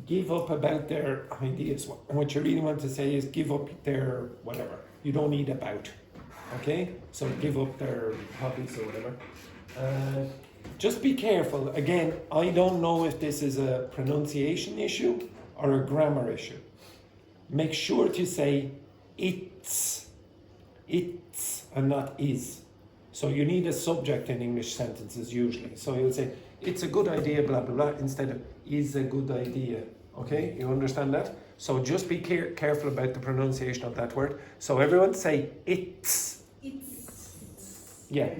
give up about their ideas. What you really want to say is give up their whatever. You don't need about. Okay? So give up their hobbies or whatever. Just be careful. Again, I don't know if this is a pronunciation issue or a grammar issue. Make sure to say it's and not is. So you need a subject in English sentences usually. So you'll say, it's a good idea, blah, blah, blah, instead of is a good idea. Okay, you understand that? So just be careful about the pronunciation of that word. So everyone say it's. Yeah,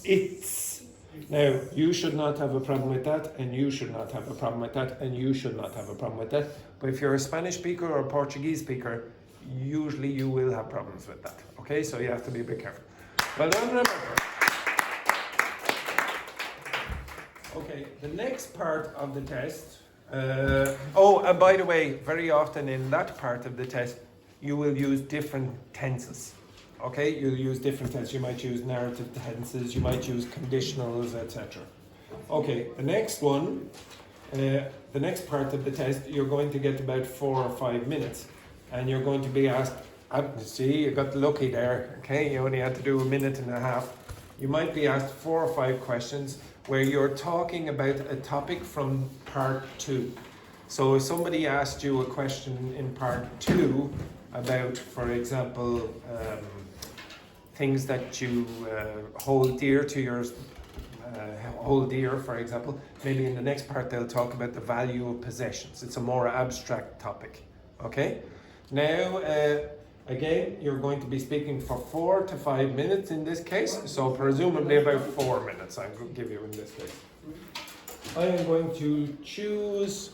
it's. Now, you should not have a problem with that, and you should not have a problem with that, and you should not have a problem with that. But if you're a Spanish speaker or a Portuguese speaker, usually you will have problems with that. Okay, so you have to be a bit careful. Well done, Roberto. Okay, the next part of the test. And by the way, very often in that part of the test, you will use different tenses. Okay, you'll use different tenses. You might use narrative tenses, you might use conditionals, etc. Okay, the next one, the next part of the test, you're going to get about 4 or 5 minutes, and you're going to be asked, see, you got lucky there, okay, you only had to do 1.5 minutes. You might be asked 4 or 5 questions where you're talking about a topic from part 2. So if somebody asked you a question in part 2 about, for example, things that you hold dear to your hold dear, for example, maybe in the next part they'll talk about the value of possessions. It's a more abstract topic. Okay? Now, again, you're going to be speaking for 4 to 5 minutes in this case, so presumably about 4 minutes I'm going to give you in this case. I am going to choose.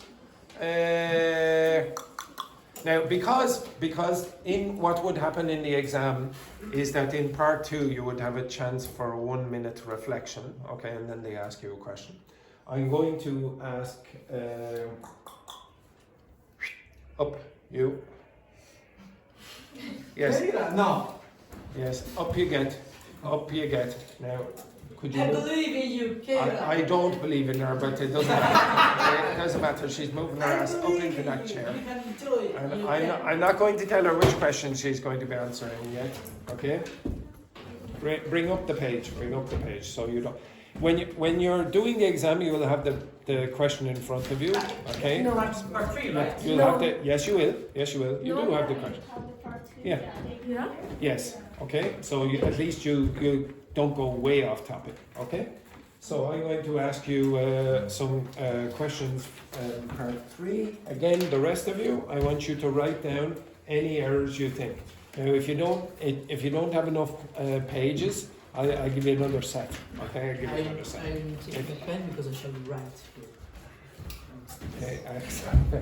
Now, because in what would happen in the exam is that in part 2 you would have a chance for a 1 minute reflection, okay, and then they ask you a question. I'm going to ask up you. Yes. No. Yes. Up you get. Up you get. Now, could you? I believe in you, Kheyra. I don't believe in her, but it doesn't matter. It doesn't matter. She's moving her ass up into that chair. You can do it. And I'm not going to tell her which question she's going to be answering yet. Okay? Bring up the page. Bring up the page so you don't. When you're doing the exam, you will have the question in front of you. Okay? No, part 3, right? You'll have the. Yes, you will. Yes, you will. You do have the question. Yeah. Yeah? Yes. Okay. So at least you don't go way off topic. Okay. So I'm going to ask you some questions. Part 3. Again, the rest of you, I want you to write down any errors you think. Now, if you don't have enough pages, I'll give you another set. Okay, I'll give you another set. I'm taking a pen because I shall write here. Okay, excellent.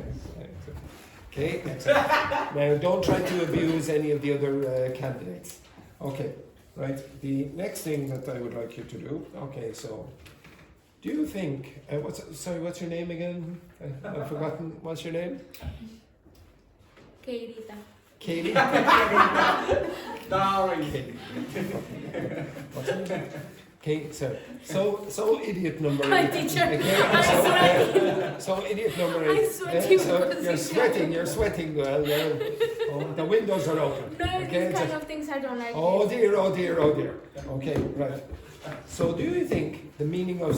Okay, excellent. Now, don't try to abuse any of the other candidates. Okay, right. The next thing that I would like you to do. Okay, so do you think? What's your name again? I've forgotten. What's your name? Kheyrita. Katie. Laurie. Katie. What's her name? Okay, so idiot number 8. My teacher. Okay, so idiot number 8. I'm sweating So because you're sweating. Well, oh, the windows are open. No, Okay, these kind of things I don't like. oh dear. Okay, right. So, do you think the meaning of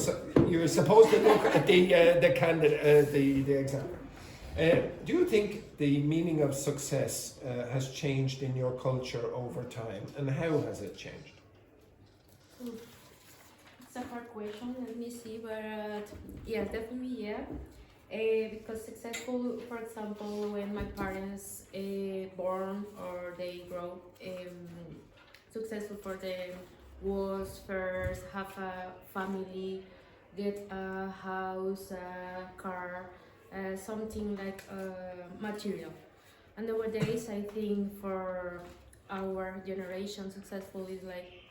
you're supposed to look at the candidate, the exam? Do you think the meaning of success has changed in your culture over time, and how has it changed? It's a hard question. Let me see, but yeah, definitely yeah. Because successful, for example, when my parents born or they grow, successful for them was first have a family, get a house, a car, something like material. And nowadays, I think for our generation, successful is like.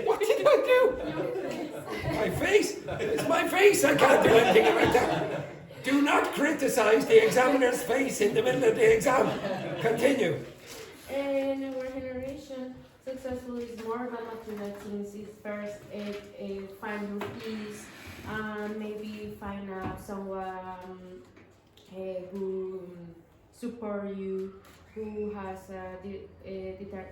What did I do? My face? It's my face. I can't do anything about that. Do not criticize the examiner's face in the middle of the exam. Continue. In our generation, successful is more than material things. It's first find your peace, and maybe find someone who support you, who has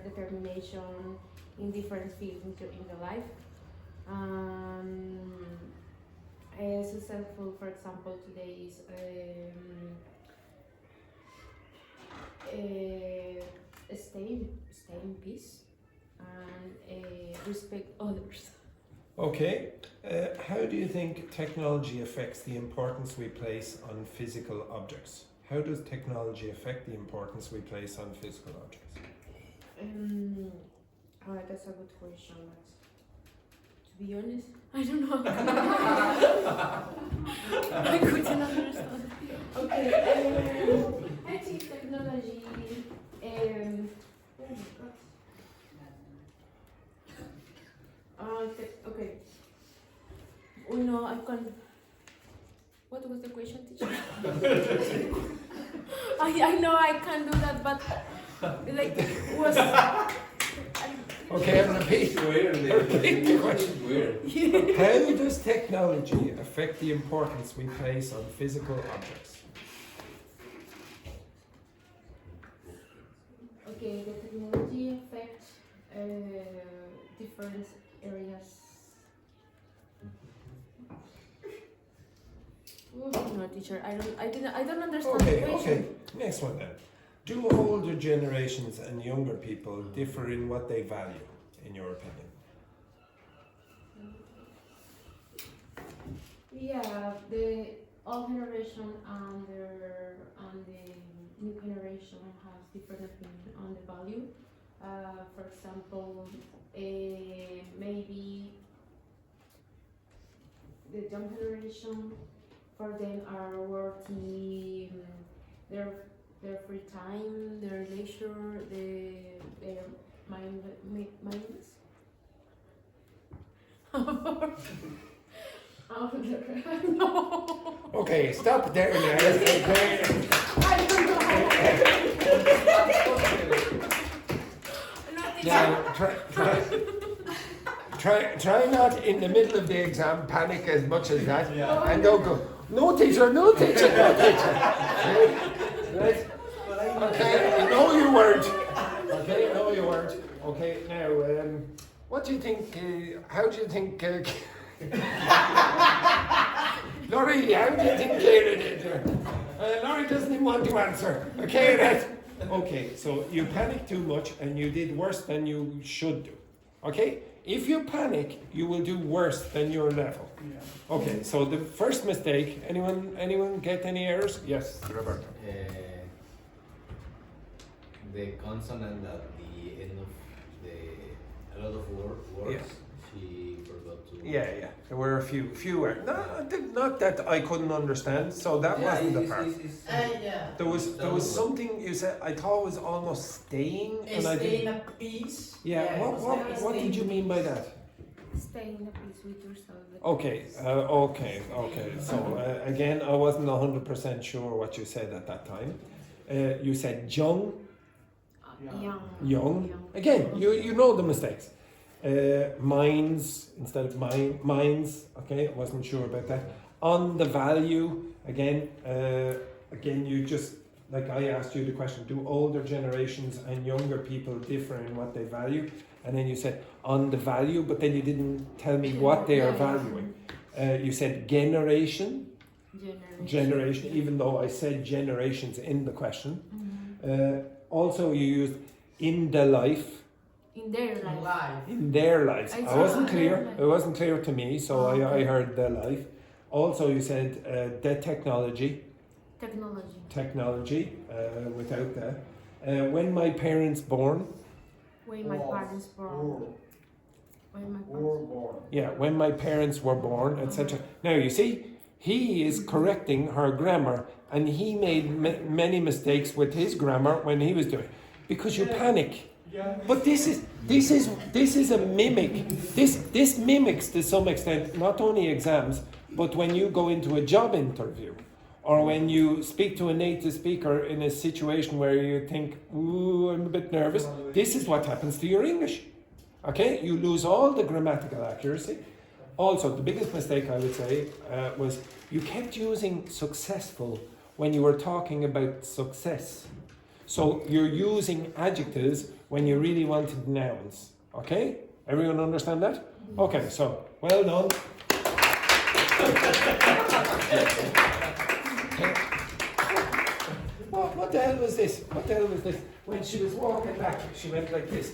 determination in different fields in the life. Successful, for example, today is stay in peace and respect others. Okay. How do you think technology affects the importance we place on physical objects? How does technology affect the importance we place on physical objects? That's a good question. But to be honest, I don't know. I couldn't understand. Okay. I think technology. Okay. Oh no, I can't. What was the question, teacher? I know I can't do that, but like was. Okay, repeat the question. Weird. How does technology affect the importance we place on physical objects? Okay, the technology affects different areas. No, teacher, I don't understand the question. Okay. Next one then. Do older generations and younger people differ in what they value, in your opinion? Yeah, the old generation and the new generation has different opinion on the value. For example, maybe the young generation, for them are working their free time, their leisure, their mindless. No. Okay, stop there now. I don't know. Try not in the middle of the exam panic as much as that, and don't go. No teacher. Right? Okay, no you weren't. Okay, now, what do you think, how do you think, Laurie, how do you think Kheyra did? Laurie doesn't even want to answer. Okay, so you panicked too much and you did worse than you should do. Okay? If you panic, you will do worse than your level. Okay, so the first mistake, anyone get any errors? Yes, Roberto. The consonant at the end of a lot of words, she forgot to. Yeah. There were a few errors. Not that I couldn't understand, so that wasn't the part. There was something you said, I thought it was almost staying. And Stay in a peace. Yeah, what did you mean by that? Stay in the peace with yourself. Okay. So again, I wasn't 100% sure what you said at that time. You said young. Again, you know the mistakes. Minds instead of minds. Okay, I wasn't sure about that. On the value, again, you just, like I asked you the question, do older generations and younger people differ in what they value? And then you said on the value, but then you didn't tell me what they are valuing. You said generation. Generation. Generation, even though I said generations in the question. Mhm. Also, you used in the life. In their life. In their lives. I I wasn't said clear. their life. It wasn't clear to me, so Oh, I okay. heard the life. Also, you said the technology. Technology. Without that. When my parents born. When my parents born. When my Or parents. born. Yeah, when my parents were born, etc. Now you see, he is correcting her grammar, and he made many mistakes with his grammar when he was doing it, because you panic. But this is a mimic. This mimics to some extent not only exams, but when you go into a job interview, or when you speak to a native speaker in a situation where you think, "Ooh, I'm a bit nervous." This is what happens to your English. Okay, you lose all the grammatical accuracy. Also, the biggest mistake I would say was you kept using successful when you were talking about success. So you're using adjectives when you really wanted nouns. Okay? Everyone understand that? Okay, so well done. What the hell was this? What the hell was this? When she was walking back, she went like this.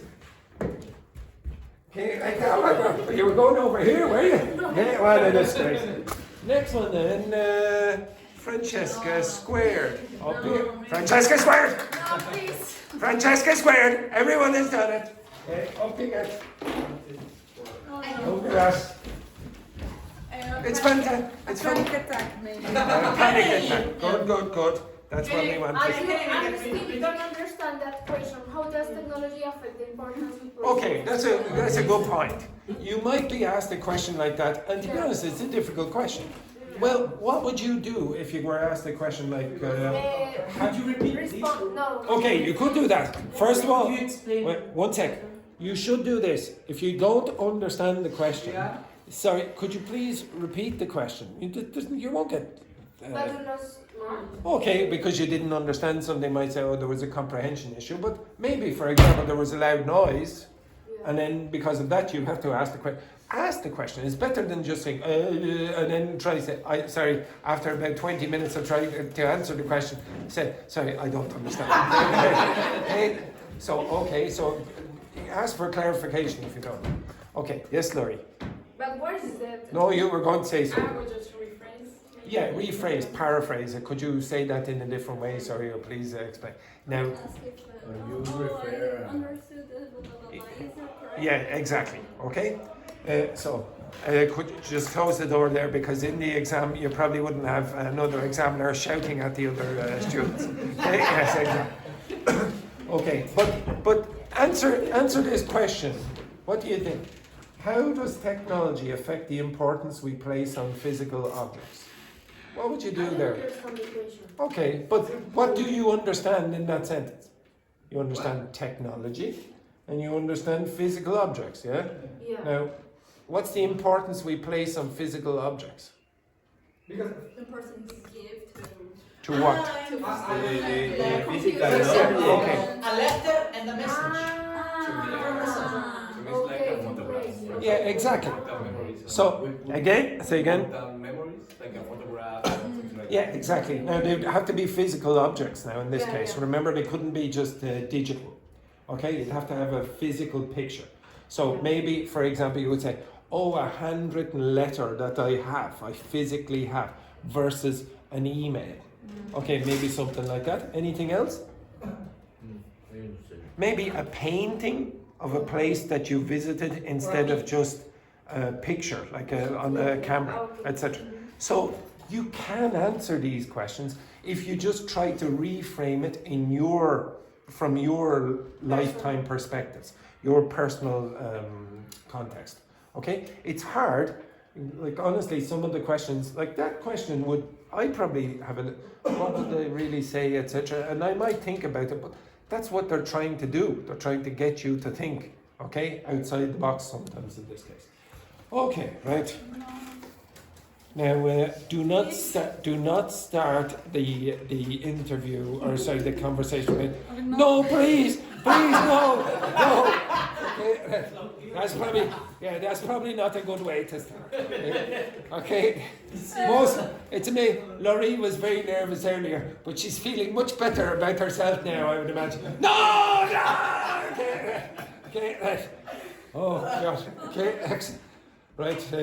Okay, like that. You were going over here, were you? Yeah, what a disgrace. Next one then, Francesca squared. Up here. Francesca squared! No, please. Francesca squared! Everyone has done it. Okay, up you get. Look at that. It's fantastic. It's Panic fantastic. attack, maybe. Panic attack. Good. That's what we want. I still don't understand that question. How does technology affect the importance we place? Okay, that's a good point. You might be asked a question like that, and to be honest, it's a difficult question. Well, what would you do if you were asked a question like? Could you repeat this? No. Okay, you could do that. First of all, Can you explain? wait, one sec. You should do this. If you don't understand the question, sorry, could you please repeat the question? You won't get. But do not smart. Okay, because you didn't understand something, might say, oh, there was a comprehension issue. But maybe, for example, there was a loud noise, and then because of that, you have to ask the question. Ask the question. It's better than just saying, and then try to say, sorry, after about 20 minutes of trying to answer the question, say, sorry, I don't understand. Okay, so ask for clarification if you don't. Okay, yes, Laurie. But what is that? No, you were going to say something. I would just rephrase. Yeah, rephrase, paraphrase it. Could you say that in a different way? Sorry, or please explain. Now, You refer. Understood the blah, blah, blah. Is that correct? yeah, exactly. Okay. Could you just close the door there, because in the exam you probably wouldn't have another examiner shouting at the other students. Okay? Yes, exactly. Okay, but answer this question. What do you think? How does technology affect the importance we place on physical objects? What would you do there? Okay, but what do you understand in that sentence? You understand technology and you understand physical objects, yeah? Yeah. Now, what's the importance we place on physical objects? Because The person gives To what? The physical, Okay. A letter and a message. Okay. Yeah, exactly. So, again, say again. Memories, like a photograph, something like Yeah, exactly. Now, they have to be physical objects now in this Yeah, case. yeah. Remember, they couldn't be just digital. Okay, you'd have to have a physical picture. So maybe, for example, you would say, oh, a handwritten letter that I physically have, versus an email. Okay, maybe something like that. Anything else? Maybe a painting of a place that you visited instead of just a picture, like on a camera, etc. So you can answer these questions if you just try to reframe it from your lifetime perspectives, your personal context. Okay, it's hard. Like honestly, some of the questions, like that question I probably have what would they really say, etc. And I might think about it, but that's what they're trying to do. They're trying to get you to think, okay, outside the box sometimes in this case. Okay, right. Now, do not start the interview, or sorry, the conversation with, no, please, no. Okay. That's probably not a good way to start. Okay, it's me. Laurie was very nervous earlier, but she's feeling much better about herself now, I would imagine. No! Okay, right. Oh God. Okay, excellent. Right.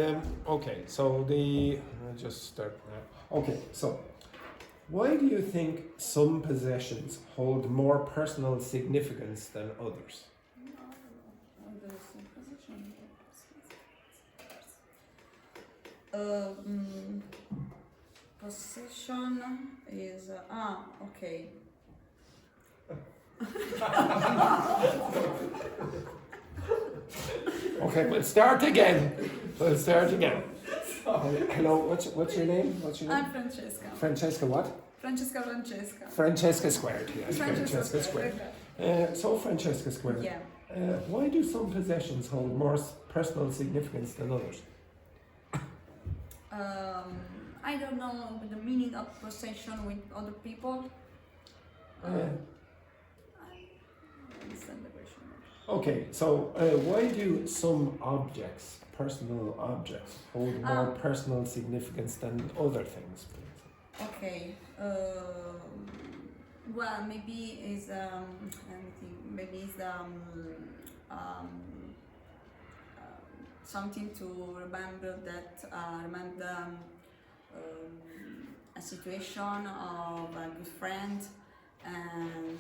Okay. So I'll just start now. Okay. So, why do you think some possessions hold more personal significance than others? Possession is okay. Okay, we'll start again. Hello, what's your name? I'm Francesca. Francesca what? Francesca. Francesca squared, yes. Francesca squared. So Francesca squared. Yeah. Why do some possessions hold more personal significance than others? I don't know the meaning of possession with other people. I understand the question. Okay, so why do some objects, personal objects, hold more personal significance than other things? Okay. Well, maybe is let me think. Maybe is something to remember that a situation of a good friend, and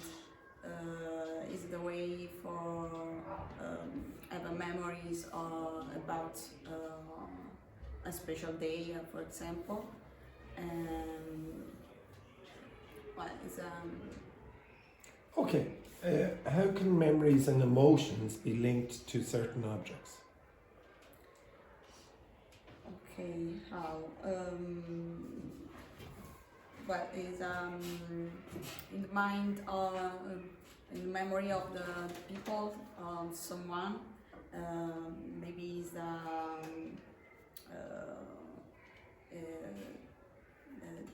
is the way for have memories about a special day, for example, and well, it's Okay, how can memories and emotions be linked to certain objects? okay. How? Well, is in the mind or in the memory of the people, someone. Maybe is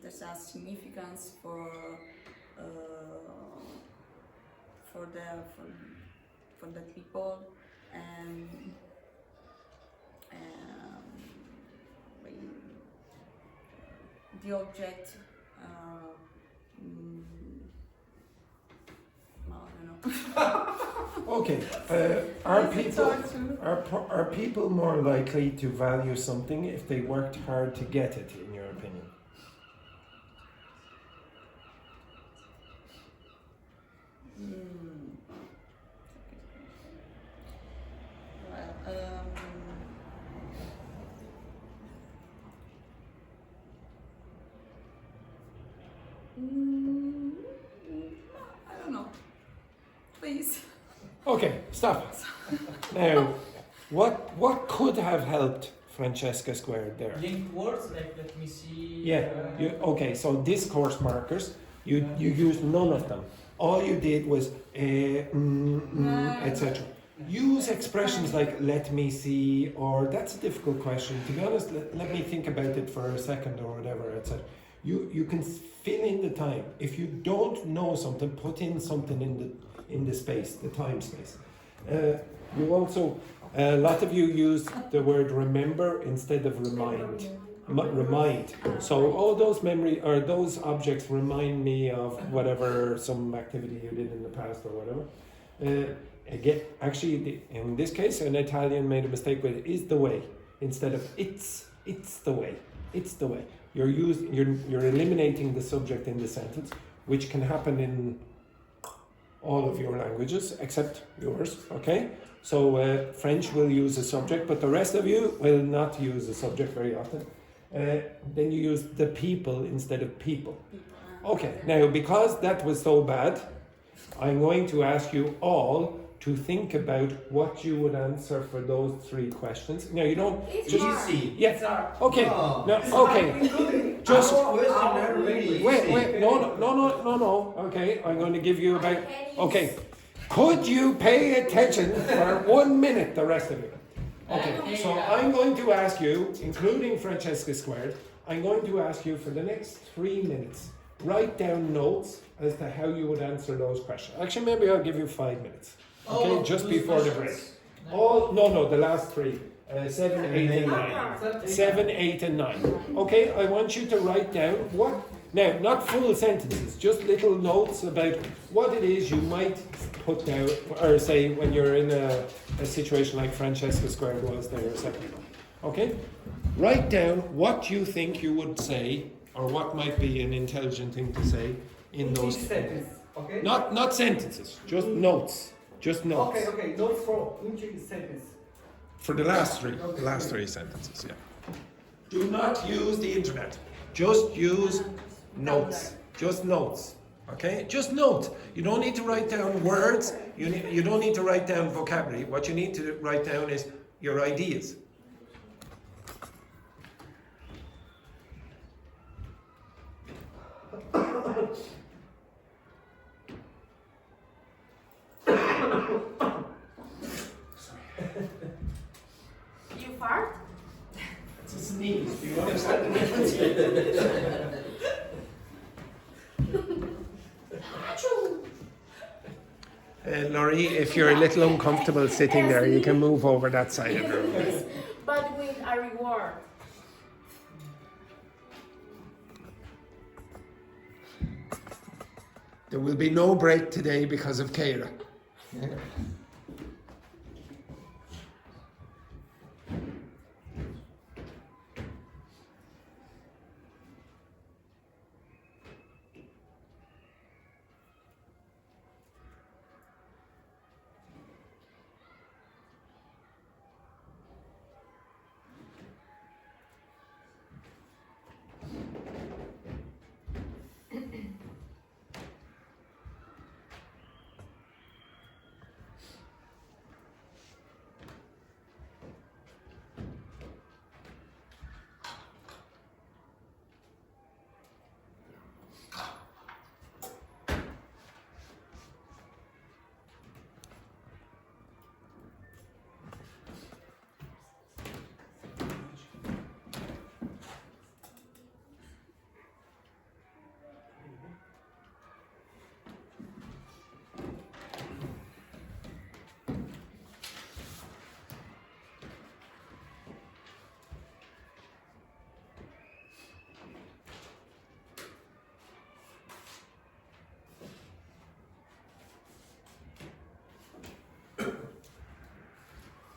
there's a significance for the people, and the object. I don't know. Okay, are people more likely to value something if they worked hard to get it, in your opinion? I don't know. Please. Okay, stop. Now, what could have helped Francesca squared there? Linked words, like let me see. Yeah. Okay. So discourse markers. You used none of them. All you did was etc. Use expressions like "let me see" or "that's a difficult question." To be honest, let me think about it for a second or whatever, etc. You can fill in the time. If you don't know something, put in something in the space, the time space. You also, a lot of you use the word remember instead of remind. Remind. So all those memory or those objects remind me of whatever, some activity you did in the past or whatever. Again, actually, in this case, an Italian made a mistake with "is the way" instead of "it's the way." It's the way. You're eliminating the subject in the sentence, which can happen in all of your languages except yours. Okay. So French will use a subject, but the rest of you will not use a subject very often. Then you use the people instead of people. Okay, now because that was so bad, I'm going to ask you all to think about what you would answer for those three questions. Now you don't just easy. Yeah. Okay. No. Okay. Just wait. No. Okay, I'm going to give you about. Okay. Could you pay attention for 1 minute, the rest of you? Okay, so I'm going to ask you, including Francesca squared, I'm going to ask you for the next 3 minutes, write down notes as to how you would answer those questions. Actually, maybe I'll give you 5 minutes. Okay, just before the break. Oh, no, the last three. 7, 8, and 9. 7, 8, and 9. Okay, I want you to write down what, now, not full sentences, just little notes about what it is you might put down, or say when you're in a situation like Francesca Squared was there a second ago. Okay? Write down what you think you would say, or what might be an intelligent thing to say in those sentence, okay? Not sentences, just notes. Just notes. Okay, notes for each sentence. For the last three sentences, yeah. Do not use the internet. Just use notes. Just notes. Okay? Just notes. You don't need to write down words. You don't need to write down vocabulary. What you need to write down is your ideas. You fart? It's a sneeze. Do you understand the difference? Laurie, if you're a little uncomfortable sitting there, you can move over that side of the room. But with a reward. There will be no break today because of Kheyra.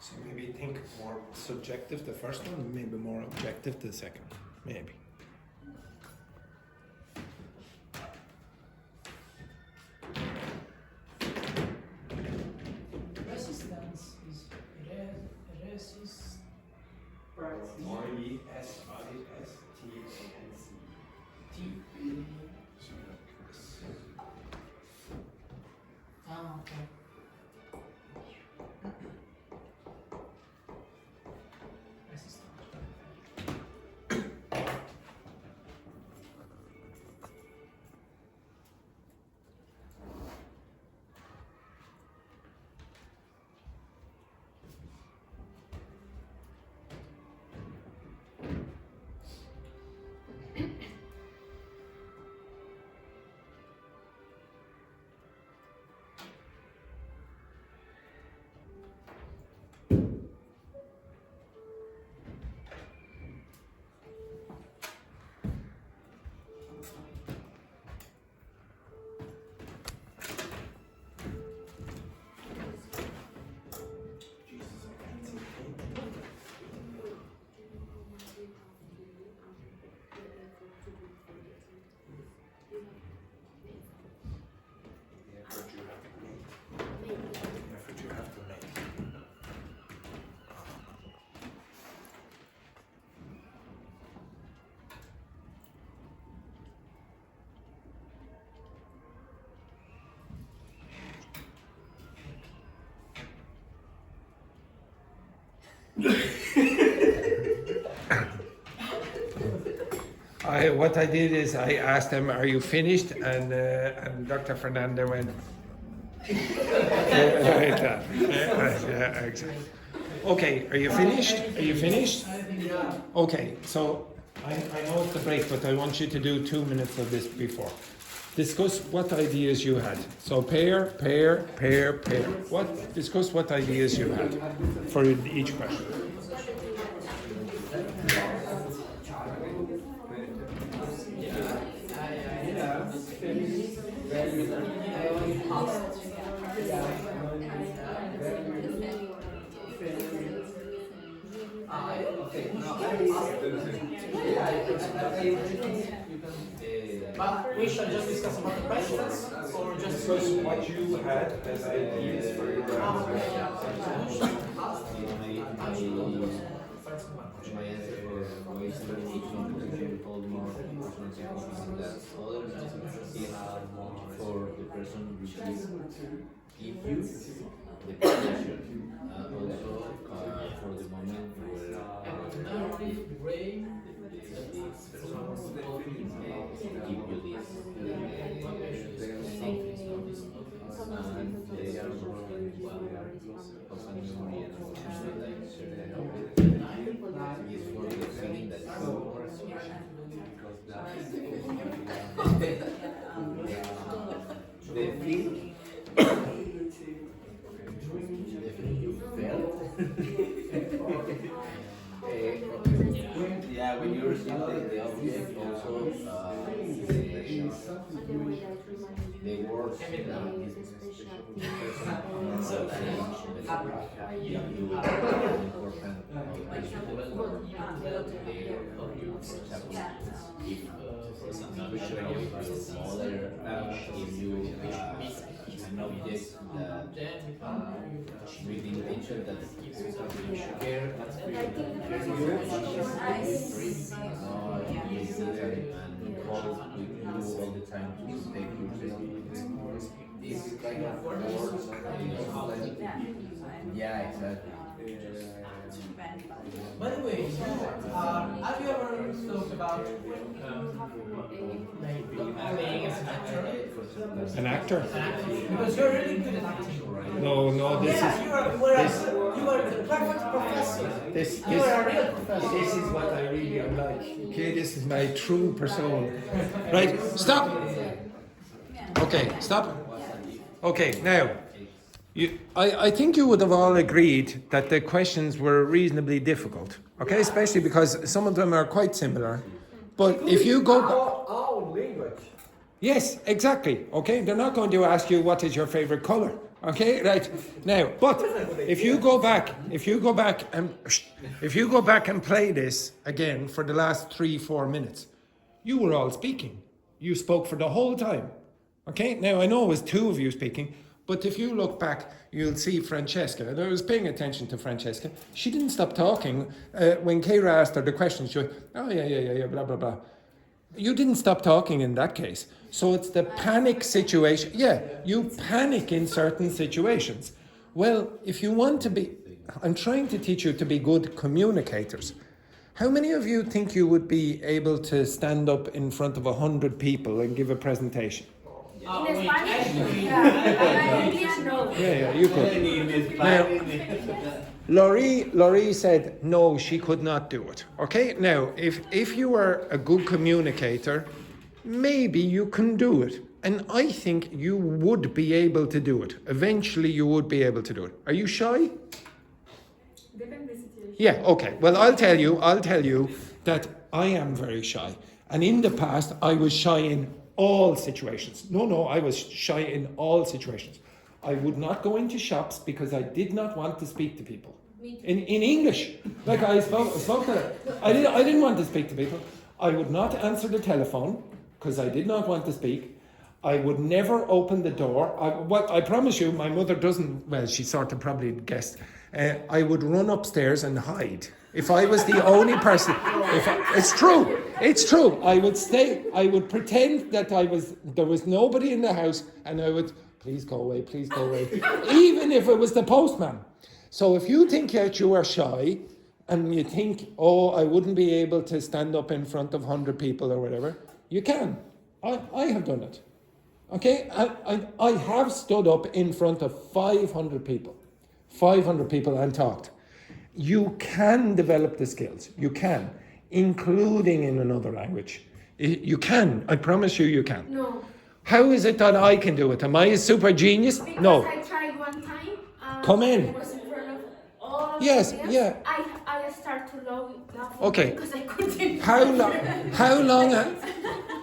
So maybe think more subjective the first one, maybe more objective the second, maybe. Resistance is resist. Ah, okay. What I did is I asked them, "Are you finished?" And Dr. Fernanda went. Like that. Yeah, exactly. Okay, are you finished? Are you finished? Okay, so I know it's the break, but I want you to do 2 minutes of this before. discuss what ideas you had. So pair. Discuss what ideas you had for each question. But we should just discuss about the questions, or just Discuss what you had as ideas for your My answer for ways to hold more focusing that others is for the person which is give you the pleasure, and also for the moment where give you this and they are growing of a memory and like is for the feeling that the feeling you felt yeah, when you receive the object also the words if you an object that with the intention that you care and call with you all the time to take your this kind of words yeah, exactly. By the way, have you ever thought about playing as an actor? An actor? Because you're really good at acting. No, this Yeah, is you are the perfect professor. You are a real professor. This is what I really am like. Okay, this is my true persona. Right, stop! Okay, stop. Okay, now, I think you would have all agreed that the questions were reasonably difficult, okay? Especially because some of them are quite similar. But if you go... Our language. Yes, exactly, okay? They're not going to ask you what is your favorite color, okay? Right, now, but if you go back and play this again for the last 3-4 minutes, you were all speaking. You spoke for the whole time, okay? Now, I know it was 2 of you speaking, but if you look back, you'll see Francesca. And I was paying attention to Francesca. She didn't stop talking. When Kheyra asked her the question, she went, oh, yeah, blah, blah, blah. You didn't stop talking in that case. So it's the panic situation. Yeah, you panic in certain situations. Well, if you want to be... I'm trying to teach you to be good communicators. How many of you think you would be able to stand up in front of 100 people and give a presentation? In Spanish? Yeah, you could. Now, Laurie said no, she could not do it. Okay, now if you are a good communicator, maybe you can do it. And I think you would be able to do it. Eventually you would be able to do it. Are you shy? Depends the situation. Yeah, okay. Well, I'll tell you that I am very shy. And in the past, I was shy in all situations. No, I was shy in all situations. I would not go into shops because I did not want to speak to people. In English. Like I spoke to them. I didn't want to speak to people. I would not answer the telephone because I did not want to speak. I would never open the door. I promise you, my mother doesn't, well, she sort of probably guessed. I would run upstairs and hide. If I was the only person, it's true. I would pretend that there was nobody in the house, and I would, please go away, even if it was the postman. So if you think that you are shy, and you think, oh, I wouldn't be able to stand up in front of 100 people or whatever, you can. I have done it. Okay, I have stood up in front of 500 people and talked. You can develop the skills. You can, including in another language. You can. I promise you can. No. How is it that I can do it? Am I a super genius? Because No. I tried one time. Come in. I was in front of all of Yes, the class. yeah. I start to laugh Okay. because I couldn't. How long? How long?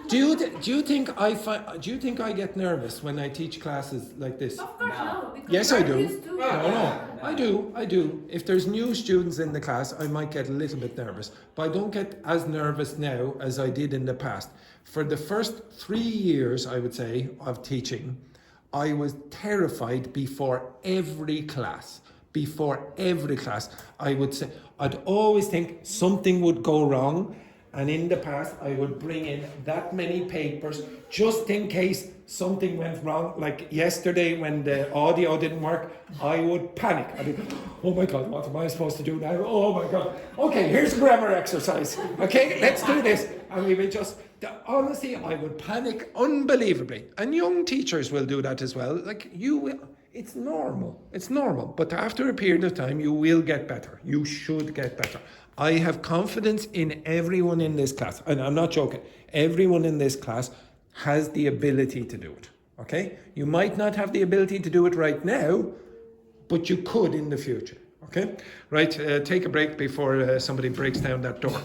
Do you think I get nervous when I teach classes like this? Of course, no. Because Yes, you're I do. used to it. No, I do. If there's new students in the class, I might get a little bit nervous, but I don't get as nervous now as I did in the past. For the first 3 years, I would say, of teaching, I was terrified before every class. Before every class, I would say, I'd always think something would go wrong. And in the past, I would bring in that many papers just in case something went wrong. Like yesterday when the audio didn't work, I would panic. I'd be, oh my God, what am I supposed to do now? Oh my God. Okay, here's a grammar exercise. Okay, let's do this. And we would just, honestly, I would panic unbelievably. And young teachers will do that as well. Like you will. It's normal. It's normal. But after a period of time, you will get better. You should get better. I have confidence in everyone in this class. And I'm not joking. Everyone in this class has the ability to do it. Okay? You might not have the ability to do it right now, but you could in the future. Okay? Right, take a break before somebody breaks down that door.